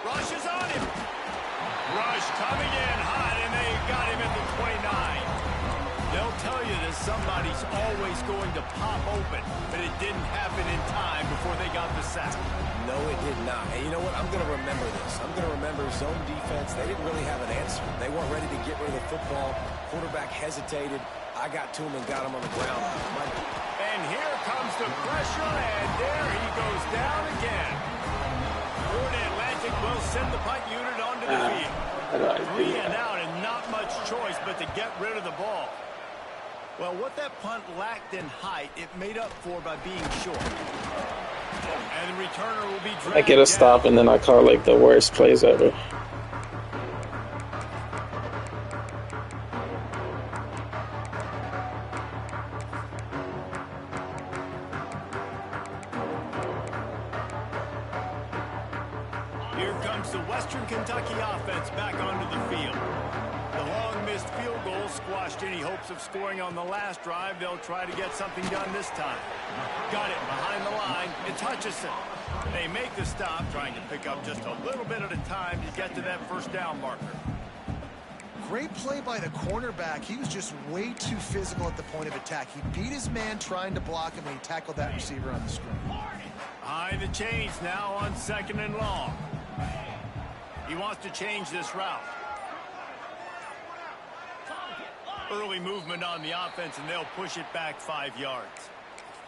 Rush is on him. Rush coming in hot, and they got him at the 29. They'll tell you that somebody's always going to pop open, but it didn't happen in time before they got the sack. No, it did not. And you know what? I'm going to remember this. I'm going to remember zone defense. They didn't really have an answer. They weren't ready to get rid of the football. Quarterback hesitated. I got to him and got him on the ground. And here comes the pressure, and there he goes down again. Florida Atlantic will send the punt unit onto the field. 3 and out, and not much choice but to get rid of the ball. Well, what that punt lacked in height, it made up for by being short. And the returner will be dragged I get a stop and then I call like the worst plays ever. Here comes the Western Kentucky offense back onto the field. The long missed field goal squashed any hopes of scoring on the last drive. They'll try to get something done this time. Got it behind the line. It's Hutchison. They make the stop, trying to pick up just a little bit at a time to get to that first down marker. Great play by the cornerback. He was just way too physical at the point of attack. He beat his man trying to block him, and he tackled that receiver on the screen. Behind the chains now on second and long. He wants to change this route. Early movement on the offense, and they'll push it back 5 yards.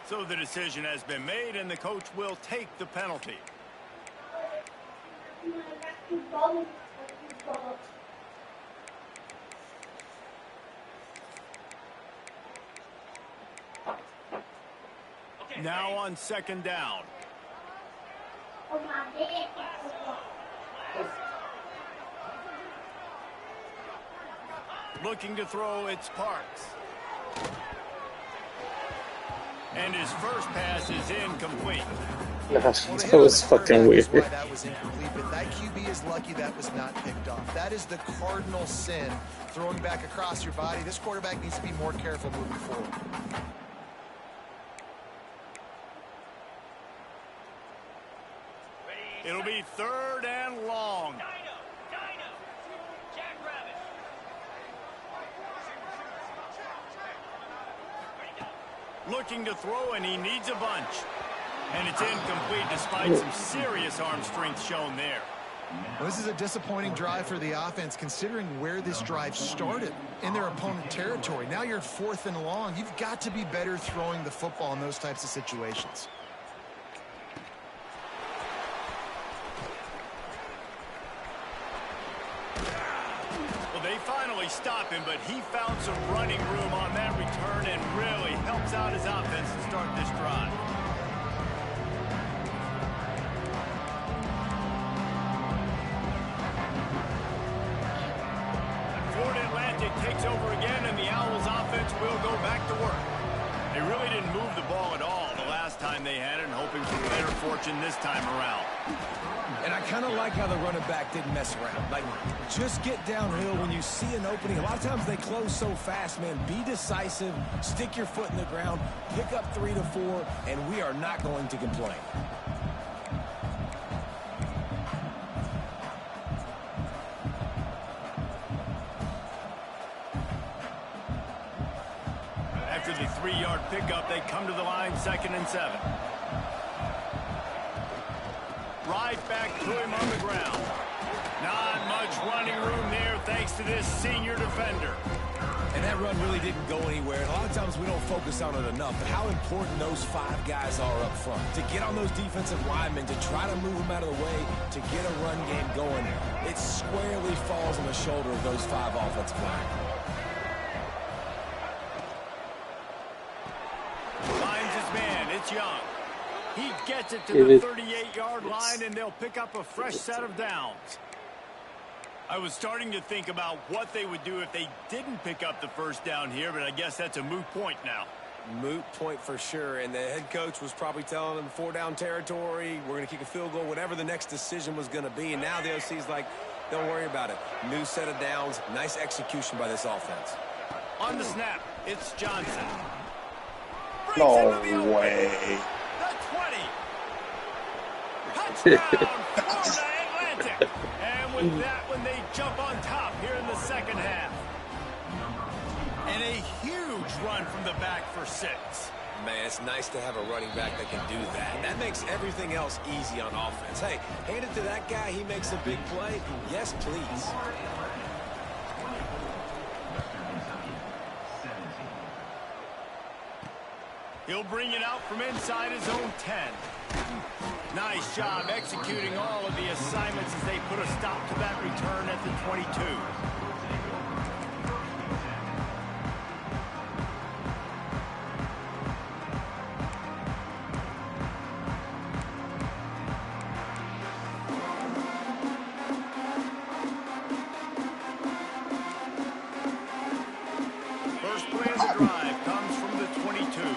So the decision has been made, and the coach will take the penalty. Now on second down. Looking to throw, it's Parks. And his first pass is incomplete. That was fucking weird. Why that was incomplete, but that QB is lucky that was not picked off. That is the cardinal sin, throwing back across your body. This quarterback needs to be more careful moving forward. It'll be third and long. Looking to throw, and he needs a bunch. And it's incomplete despite some serious arm strength shown there. Well, this is a disappointing drive for the offense, considering where this drive started, in their opponent territory. Now you're 4th and long. You've got to be better throwing the football in those types of situations. Well, they finally stop him, but he found some running room on that return and really helps out his offense to start this drive. Florida Atlantic takes over again, and the Owls offense will go back to work. They really didn't move the ball at all the last time they had it, and hoping for better fortune this time around. And I kind of like how the running back didn't mess around. Like, just get downhill when you see an opening. A lot of times they close so fast, man. Be decisive, stick your foot in the ground, pick up 3 to 4, and we are not going to complain. After the 3-yard pickup, they come to the line, 2nd and 7. Right back to him on the ground. Not much running room there thanks to this senior defender. And that run really didn't go anywhere. And a lot of times we don't focus on it enough. But how important those 5 guys are up front. To get on those defensive linemen, to try to move them out of the way, to get a run game going. It squarely falls on the shoulder of those 5 offensive linemen. Finds his man. It's Young. He gets it to the 38-yard line, and they'll pick up a fresh set of downs. I was starting to think about what they would do if they didn't pick up the first down here, but I guess that's a moot point now. Moot point for sure, and the head coach was probably telling them 4-down territory, we're going to kick a field goal, whatever the next decision was going to be, and now the OC's like, don't worry about it. New set of downs, nice execution by this offense. On the snap, it's Johnson. No way. The 20. Touchdown, Florida Atlantic. And with that one, they jump on top here in the second half. And a huge run from the back for 6. Man, it's nice to have a running back that can do that. That makes everything else easy on offense. Hey, hand it to that guy. He makes a big play. Yes, please. He'll bring it out from inside his own 10. Nice job executing all of the assignments as they put a stop to that return at the 22. First play of the drive comes from the 22.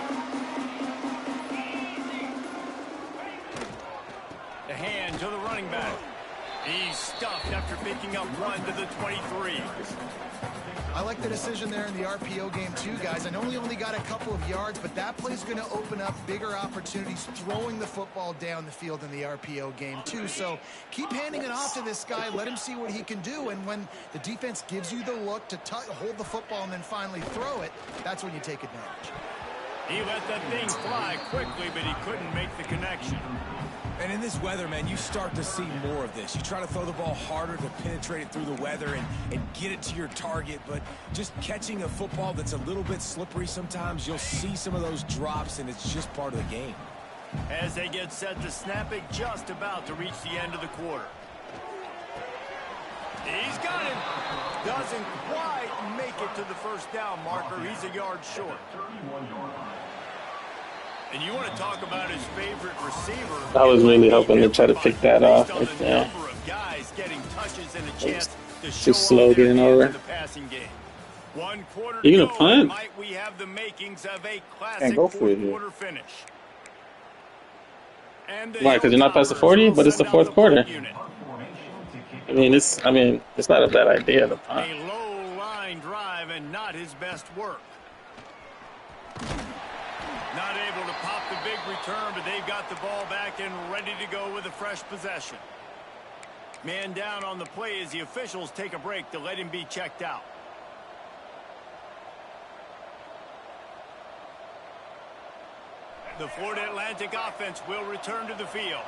The hand to the running back. He's stuffed after picking up one to the 23. I like the decision there in the RPO game too, guys. I know he only got a couple of yards, but that play's going to open up bigger opportunities throwing the football down the field in the RPO game too. So keep handing it off to this guy. Let him see what he can do. And when the defense gives you the look to hold the football and then finally throw it, that's when you take advantage. He let that thing fly quickly, but he couldn't make the connection. And in this weather, man, you start to see more of this. You try to throw the ball harder to penetrate it through the weather and get it to your target, but just catching a football that's a little bit slippery sometimes, you'll see some of those drops, and it's just part of the game. As they get set to snap it, just about to reach the end of the quarter. He's got it. Doesn't quite make it to the first down marker. He's a yard short. And you want to talk about his favorite receiver. I was really hoping to try to pick that off right there. Number of guys getting touches and a chance to Too slow getting over. the passing game. 1 quarter You to gonna go. punt? Might we have the makings of a classic Can't go for it here. quarter finish? And Why? Because you're not past the 40, but it's the fourth quarter. I mean, it's not a bad idea to punt. A low line drive and not his best work. Not able to pop the big return, but they've got the ball back and ready to go with a fresh possession. Man down on the play as the officials take a break to let him be checked out. The Florida Atlantic offense will return to the field.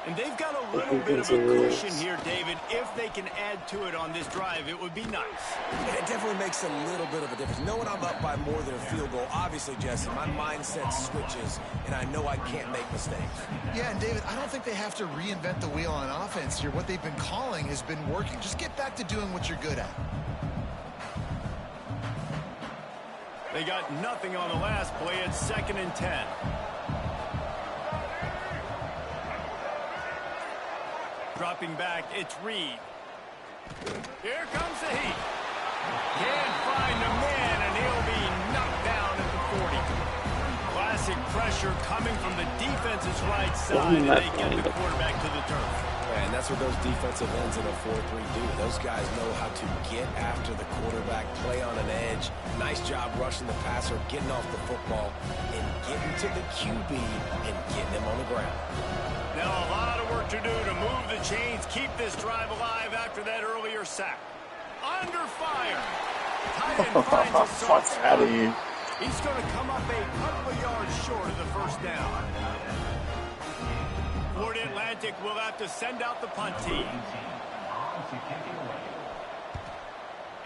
And they've got a little bit of a cushion here, David. If they can add to it on this drive, it would be nice. It definitely makes a little bit of a difference. Knowing I'm up by more than a field goal, obviously, Jesse, my mindset switches, and I know I can't make mistakes. Yeah, and David, I don't think they have to reinvent the wheel on offense here. What they've been calling has been working. Just get back to doing what you're good at. They got nothing on the last play. It's 2nd and 10. Dropping back, it's Reed. Here comes the heat. Can't find the man, and he'll be knocked down at the 40. Classic pressure coming from the defense's right side, and they get the quarterback to the turf. And that's what those defensive ends in a 4-3 do. Those guys know how to get after the quarterback, play on an edge. Nice job rushing the passer, getting off the football, and getting to the QB and getting him on the ground. Now a lot of work to do to move the chains, keep this drive alive after that earlier sack. Under fire. Tight end finds a soft spot. He's going to come up a couple of yards short of the first down. Florida Atlantic Atlantic will have to send out the punt team.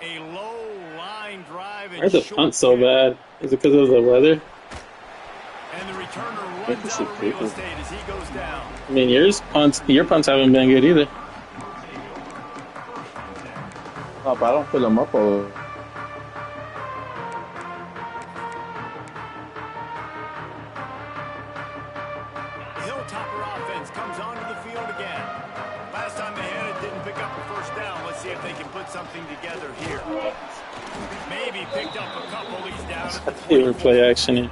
A low line drive. Why is the punt so bad? Is it because of the weather? And the returner runs out of real estate as he goes down. I mean, your punts haven't been good either. Oh, but I don't fill them up or. Hilltopper offense comes onto the field again. Last time they had it, didn't pick up a first down. Let's see if they can put something together here. Maybe picked up a couple. He's down at the Favorite play action.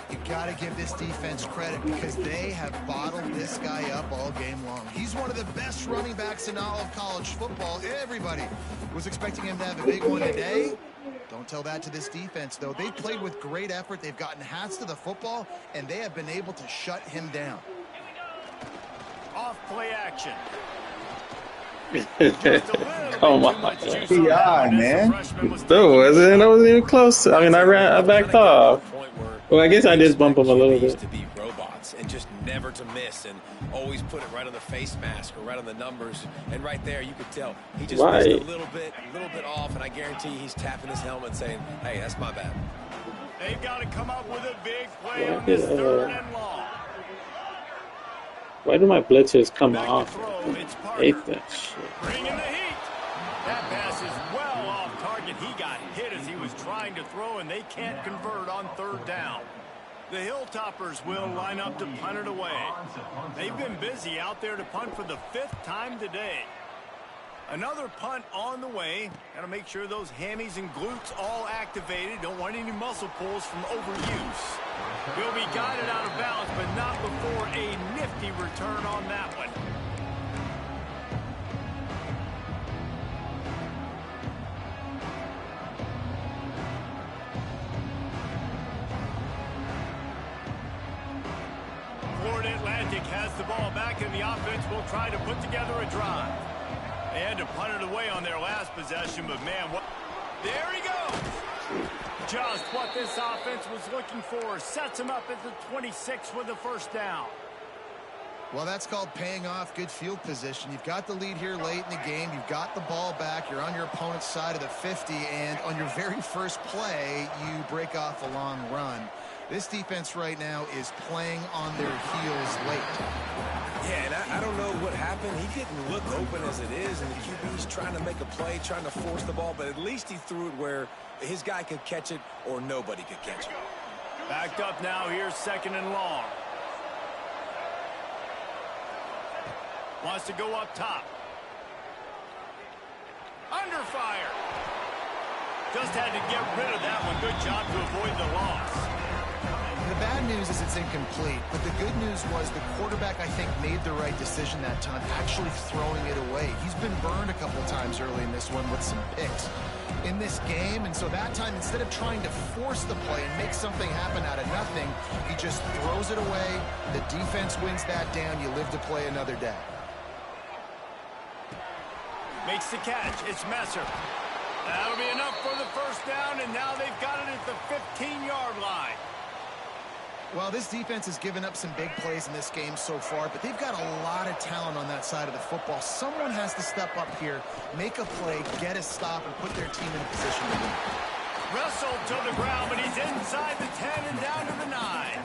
You got to give this defense credit because they have bottled this guy up all game long. He's one of the best running backs in all of college football. Everybody was expecting him to have a big one today. Don't tell that to this defense, though. They've played with great effort. They've gotten hats to the football, and they have been able to shut him down. Off play action. Come on. PI, man. No, I wasn't even close. I mean, I backed off. Well, I guess I did bump him a little bit. To be robots and just never to miss and always put it right on the face mask or right on the numbers. And right there, you could tell he just missed a little bit off. And I guarantee he's tapping his helmet saying, "Hey, that's my bad." They've got to come up with a big play on this third and long. Why do my blitzers come off? I hate that shit. Bringing the heat. That pass is well off target. He got hit as he was trying to throw, and they can't convert on third down. The Hilltoppers will line up to punt it away. They've been busy out there to punt for the 5th time today. Another punt on the way. Got to make sure those hammies and glutes all activated. Don't want any muscle pulls from overuse. He'll be guided out of bounds, but not before a nifty return on that one. Florida Atlantic has the ball back, and the offense will try to put together a drive. They had to punt it away on their last possession, but man, there he goes. Just what this offense was looking for. Sets him up at the 26 with the first down. Well, that's called paying off good field position. You've got the lead here late in the game. You've got the ball back. You're on your opponent's side of the 50, and on your very first play, you break off a long run. This defense right now is playing on their heels late. Yeah, and I don't know what happened. He didn't look open as it is, and the QB's trying to make a play, trying to force the ball, but at least he threw it where his guy could catch it or nobody could catch it. Backed up now. Here's 2nd and long. Wants to go up top. Under fire. Just had to get rid of that one. Good job to avoid the loss. The bad news is it's incomplete, but the good news was the quarterback, I think, made the right decision that time, actually throwing it away. He's been burned a couple times early in this one with some picks in this game, and so that time, instead of trying to force the play and make something happen out of nothing, he just throws it away. The defense wins that down. You live to play another day. Makes the catch. It's Messer. That'll be enough for the first down, and now they've got it at the 15-yard line. Well, this defense has given up some big plays in this game so far, but they've got a lot of talent on that side of the football. Someone has to step up here, make a play, get a stop, and put their team in a position to win. Wrestled to the ground, but he's inside the 10 and down to the 9.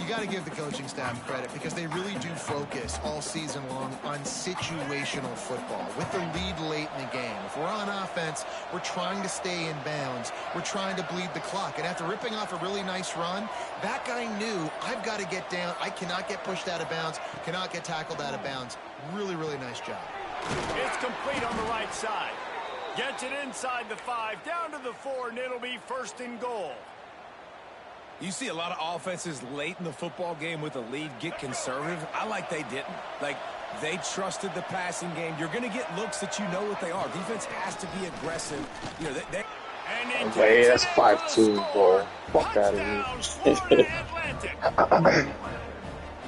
You got to give the coaching staff credit because they really do focus all season long on situational football with the lead late in the game. If we're on offense, we're trying to stay in bounds. We're trying to bleed the clock. And after ripping off a really nice run, that guy knew, I've got to get down. I cannot get pushed out of bounds, cannot get tackled out of bounds. Really, really nice job. It's complete on the right side. Gets it inside the 5, down to the 4, and it'll be 1st and goal. You see a lot of offenses late in the football game with a lead get conservative. I like they didn't. Like, they trusted the passing game. You're going to get looks that you know what they are. Defense has to be aggressive. You know, Okay, that's 5-2, bro. Fuck out of here.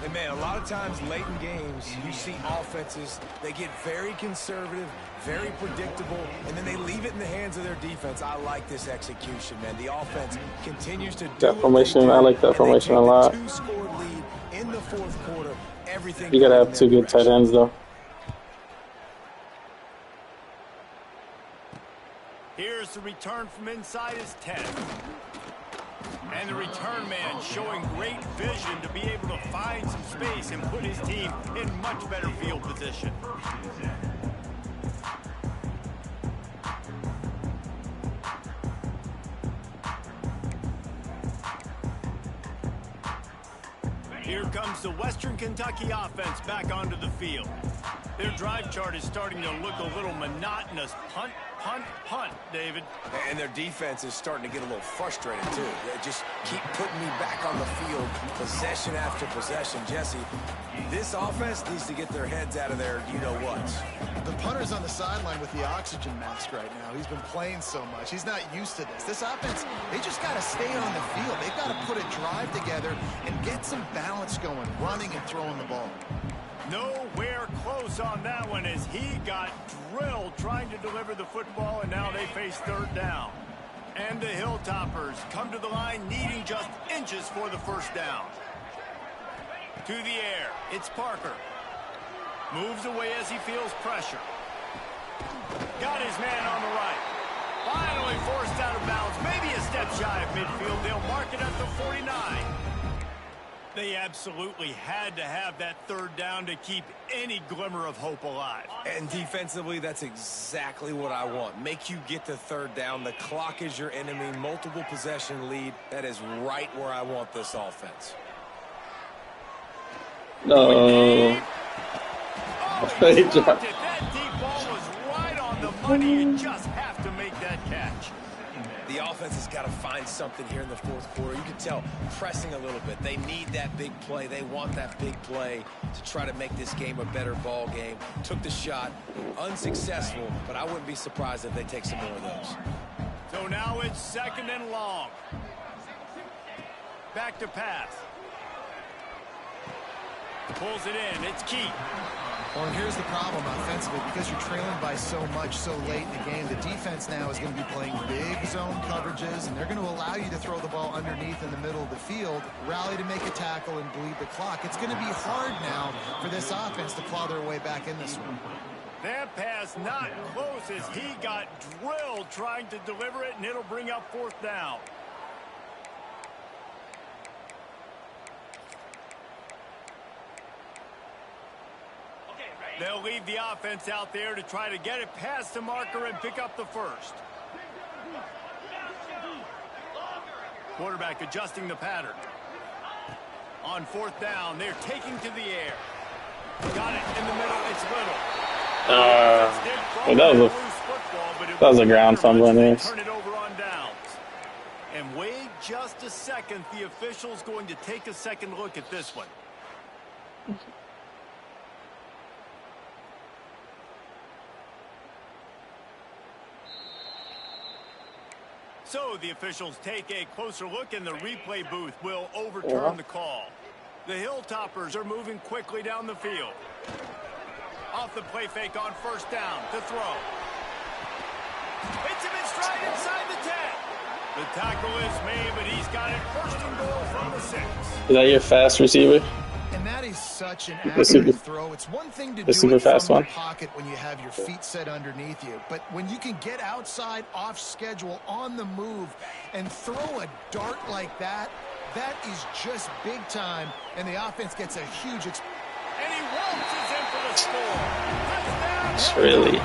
And man, a lot of times late in games, you see offenses, they get very conservative, very predictable, and then they leave it in the hands of their defense. I like this execution, man. The offense continues to do That formation, I like that formation a lot. Two-score lead in the fourth quarter. Everything You gotta have two good tight ends, though. Here's the return from inside his 10. And the return man showing great vision to be able to find some space and put his team in much better field position. Here comes the Western Kentucky offense back onto the field. Their drive chart is starting to look a little monotonous. Punt, punt, punt, David. And their defense is starting to get a little frustrated, too. They just keep putting me back on the field, possession after possession. Jesse, this offense needs to get their heads out of their you-know-whats. The punter's on the sideline with the oxygen mask right now. He's been playing so much. He's not used to this. This offense, they just got to stay on the field. They've got to put a drive together and get some balance going, running and throwing the ball. Nowhere close on that one as he got drilled trying to deliver the football, and now they face third down. And the Hilltoppers come to the line needing just inches for the first down. To the air, it's Parker. Moves away as he feels pressure. Got his man on the right. Finally forced out of bounds, maybe a step shy of midfield. They'll mark it at the 49. They absolutely had to have that third down to keep any glimmer of hope alive. And defensively, that's exactly what I want. Make you get the third down. The clock is your enemy. Multiple possession lead. That is right where I want this offense. No. Oh, he dropped it. That deep ball was right on the money. You just have to make that catch. The offense has got to find something here in the fourth quarter. You can tell pressing a little bit. They need that big play. They want that big play to try to make this game a better ball game. Took the shot, unsuccessful, but I wouldn't be surprised if they take some more of those. So now it's second and long. Back to pass. Pulls it in. It's Keith. Well, and here's the problem offensively. Because you're trailing by so much so late in the game, the defense now is going to be playing big zone coverages, and they're going to allow you to throw the ball underneath in the middle of the field, rally to make a tackle, and bleed the clock. It's going to be hard now for this offense to claw their way back in this one. That pass not close as he got drilled trying to deliver it, and it'll bring up fourth down. They'll leave the offense out there to try to get it past the marker and pick up the first. Quarterback adjusting the pattern. On fourth down, they're taking to the air. Got it in the middle. It's Little. That was a ground fumble anyways. Turn it over on downs. And wait just a second. The official's going to take a second look at this one. So the officials take a closer look, and the replay booth will overturn the call. The Hilltoppers are moving quickly down the field. Off the play fake on first down to throw. Hits him in stride inside the 10. The tackle is made, but he's got it first and goal from the 6. Is that your fast receiver? And that is such an accurate throw. It's one thing to do it from the pocket when you have your feet set underneath you, but when you can get outside, off schedule, on the move, and throw a dart like that, that is just big time, and the offense gets a huge and he waltzes in for the score. Touchdown. It's really.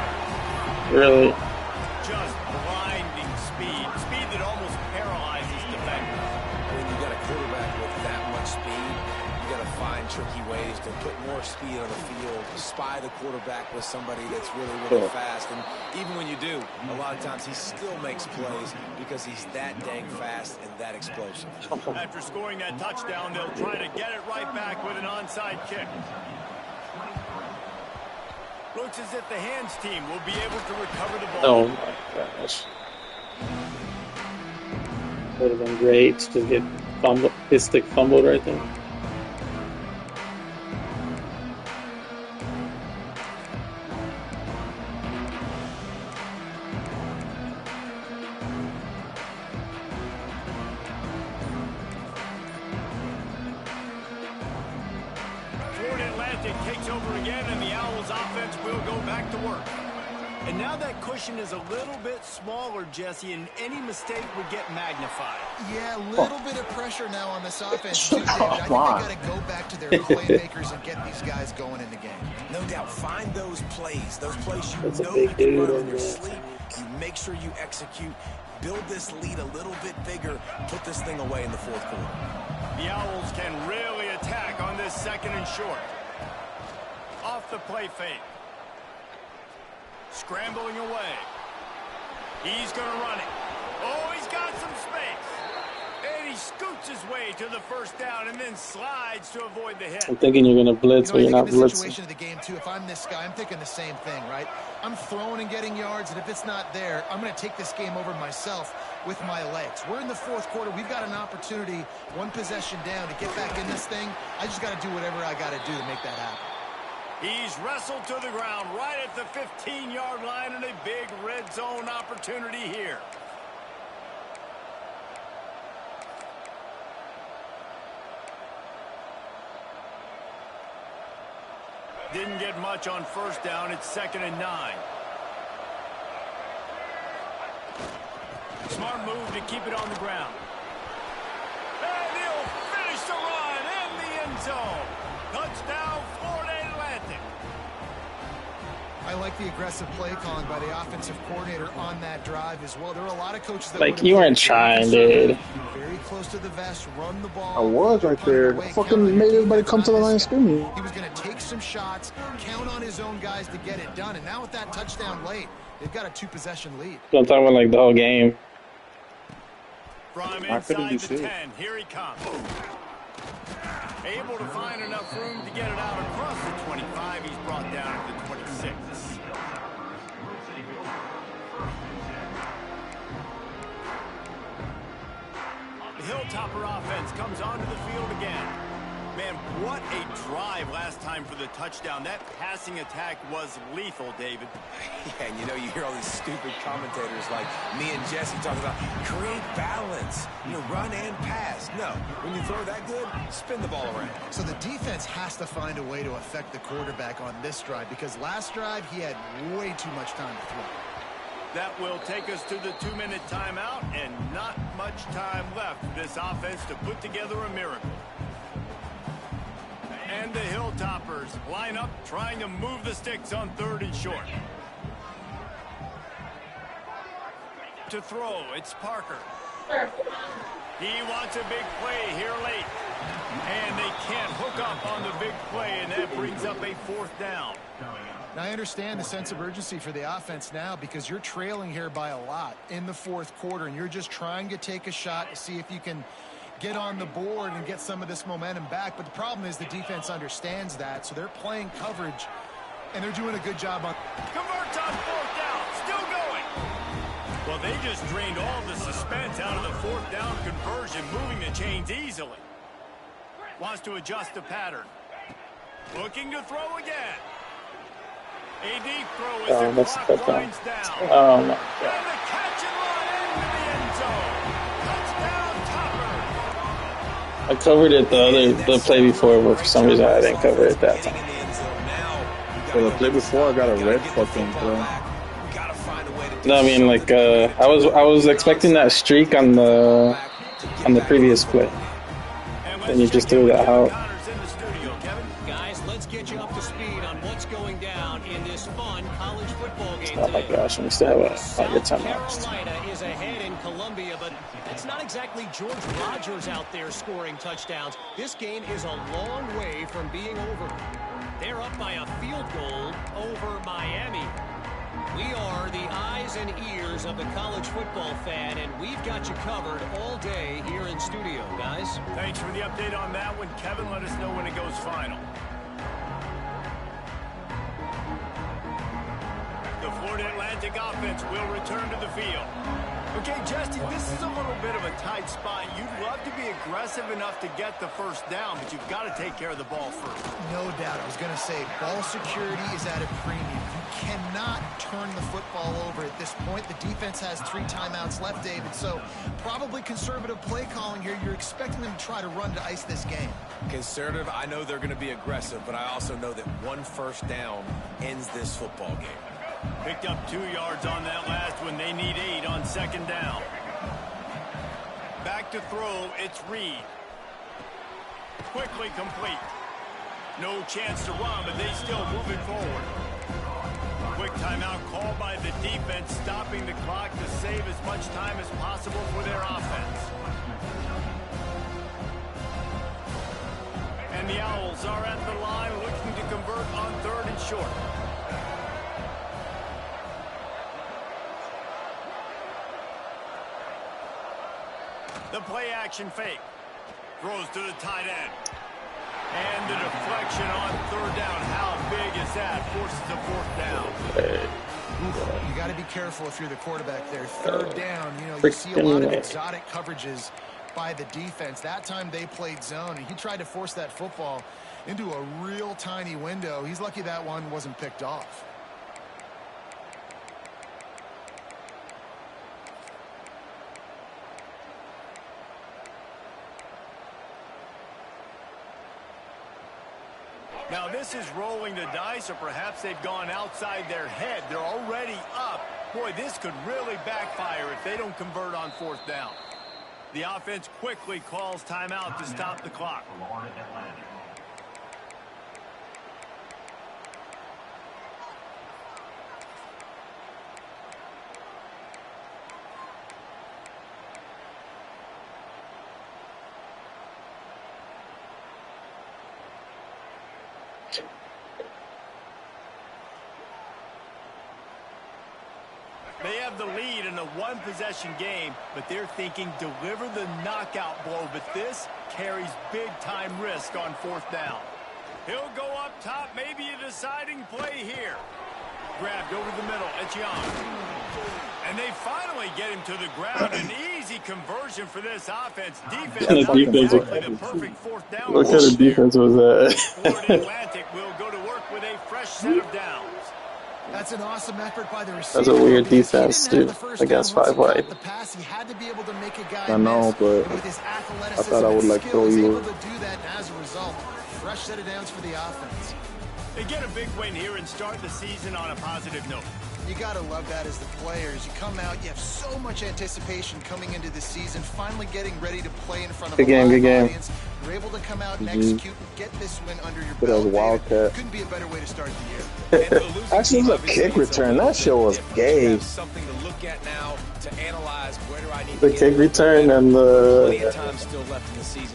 Just blinding speed. Speed that almost paralyzes defenders. When you got a quarterback with that much speed, you got to find tricky ways to put more speed on the field, spy the quarterback with somebody that's really fast. And even when you do, a lot of times he still makes plays because he's that dang fast and that explosive. After scoring that touchdown, they'll try to get it right back with an onside kick. Looks as if the hands team will be able to recover the ball. Oh my gosh. Would have been great to get his stick fumbled right there. Atlantic takes over again, and the Owls offense will go back to work. And now that cushion is a little bit smaller, Jesse, and any mistake would get magnified. Yeah, a little bit of pressure now on this offense, too, David. I think they got to go back to their playmakers and get these guys going in the game. No doubt. Find those plays you That's a know big you can dude run in in your there. sleep. You make sure you execute. Build this lead a little bit bigger. Put this thing away in the fourth quarter. The Owls can really attack on this 2nd and short. Off the play fake. Scrambling away. He's going to run it. Oh, he's got some space. And he scoots his way to the first down and then slides to avoid the hit. I'm thinking you're going to blitz, but you're not I think in this blitzing. situation of the game, too, if I'm this guy, I'm thinking the same thing, right? I'm throwing and getting yards, and if it's not there, I'm going to take this game over myself with my legs. We're in the fourth quarter. We've got an opportunity, one possession down, to get back in this thing. I just got to do whatever I got to do to make that happen. He's wrestled to the ground right at the 15-yard line, and a big red zone opportunity here. Didn't get much on first down. It's 2nd and 9. Smart move to keep it on the ground. And he'll finish the run in the end zone. Touchdown, Florida Atlantic. I like the aggressive play calling by the offensive coordinator on that drive as well. There were a lot of coaches that Like, you weren't trying, dude. Very close to the vest, run the ball. I was right there. Fucking made everybody come to the line of scrimmage. He was going to take some shots, count on his own guys to get it done. And now with that touchdown late, they've got a 2-possession lead. I'm talking about, like, the whole game. From Why couldn't inside you the see it? 10, here he comes. Able to find enough room to get it out across the 25. He's brought down at the 26. The Hilltopper offense comes onto the field again. Man, what a drive last time for the touchdown. That passing attack was lethal, David. Yeah, and you hear all these stupid commentators like me and Jesse talking about create balance, run and pass. No, when you throw that good, spin the ball around. So the defense has to find a way to affect the quarterback on this drive because last drive he had way too much time to throw. That will take us to the 2-minute timeout, and not much time left for this offense to put together a miracle. And the Hilltoppers line up, trying to move the sticks on 3rd and short. To throw, it's Parker. He wants a big play here late. And they can't hook up on the big play, and that brings up a 4th down. Now, I understand the sense of urgency for the offense now because you're trailing here by a lot in the fourth quarter, and you're just trying to take a shot to see if you can get on the board and get some of this momentum back. But the problem is the defense understands that, so they're playing coverage, and they're doing a good job on. Converts on 4th down, still going. Well, they just drained all the suspense out of the 4th down conversion, moving the chains easily. Wants to adjust the pattern. Looking to throw again. A deep throw as the clock winds down. Oh, my God. And the catch and run into the end zone. Touchdown, Topper. I covered it the play before, but for some reason I didn't cover it that time. So the play before, I got a red fucking throw. No, I mean, like, I was expecting that streak on the previous play. And you just threw that out. Guys, let's get you up to speed on what's going down in this fun college football game Oh my today. gosh, we still have a good South time left. Carolina is ahead in Columbia, but it's not exactly George Rogers out there scoring touchdowns. This game is a long way from being over. They're up by a field goal over Miami. We are the eyes and ears of the college football fan, and we've got you covered all day here in studio, guys. Thanks for the update on that one, Kevin. Let us know when it goes final. The Florida Atlantic offense will return to the field. Okay, Jesse, this is a little bit of a tight spot. You'd love to be aggressive enough to get the first down, but you've got to take care of the ball first. No doubt. I was going to say, ball security is at a premium. You cannot turn the football over at this point. The defense has 3 timeouts left, David, so probably conservative play calling here. You're expecting them to try to run to ice this game. Conservative, I know they're going to be aggressive, but I also know that 1 first down ends this football game. Picked up 2 yards on that last one. They need 8 on 2nd down. Back to throw, it's Reed. Quickly complete. No chance to run, but they still move it forward. Quick timeout called by the defense, stopping the clock to save as much time as possible for their offense. And the Owls are at the line looking to convert on 3rd and short. The play action fake. Throws to the tight end. And the deflection on 3rd down. How big is that? Forces a 4th down. You got to be careful if you're the quarterback there. 3rd down, you know, you see a lot of exotic coverages by the defense. That time they played zone, and he tried to force that football into a real tiny window. He's lucky that one wasn't picked off. Now this is rolling the dice, or perhaps they've gone outside their head. They're already up. Boy, this could really backfire if they don't convert on 4th down. The offense quickly calls timeout to stop the clock. They have the lead in a 1-possession game, but they're thinking deliver the knockout blow. But this carries big-time risk on 4th down. He'll go up top, maybe a deciding play here. Grabbed over the middle, Etienne. And they finally get him to the ground. An easy conversion for this offense. Defense, the perfect 4th down. What kind of defense was that? Florida Atlantic will go to work with a fresh set of downs. That's an awesome effort by the receiver. That's a weird defense, dude, against 5 wide. The pass, he had to be able to make a guy I know, but with his I thought I would like throw you. able to do that, and as a result, fresh set of downs for the offense. They get a big win here and start the season on a positive note. You got to love that as the players. You come out, you have so much anticipation coming into the season, finally getting ready to play in front of a live audience. You're able to come out and execute and get this win under your belt. Wildcat. Couldn't be a better way to start the year. Actually, it was a kick return. That shit was gay. Something to look at now to analyze where do I need The kick return and the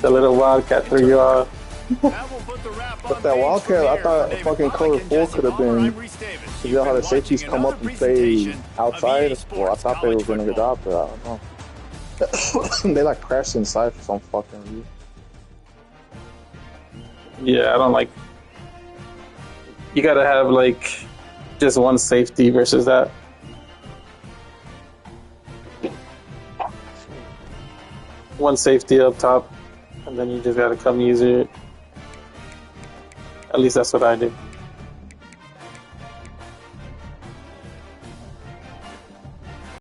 little Wildcat threw you off. But that Wildcat, I thought fucking color 4 could have been. You know how the safeties come up and play outside? Well, I thought they were going to get out, but I don't know. They like crashed inside for some fucking reason. Yeah, I don't like. You gotta have like just one safety versus that. One safety up top, and then you just gotta come use it. At least that's what I do.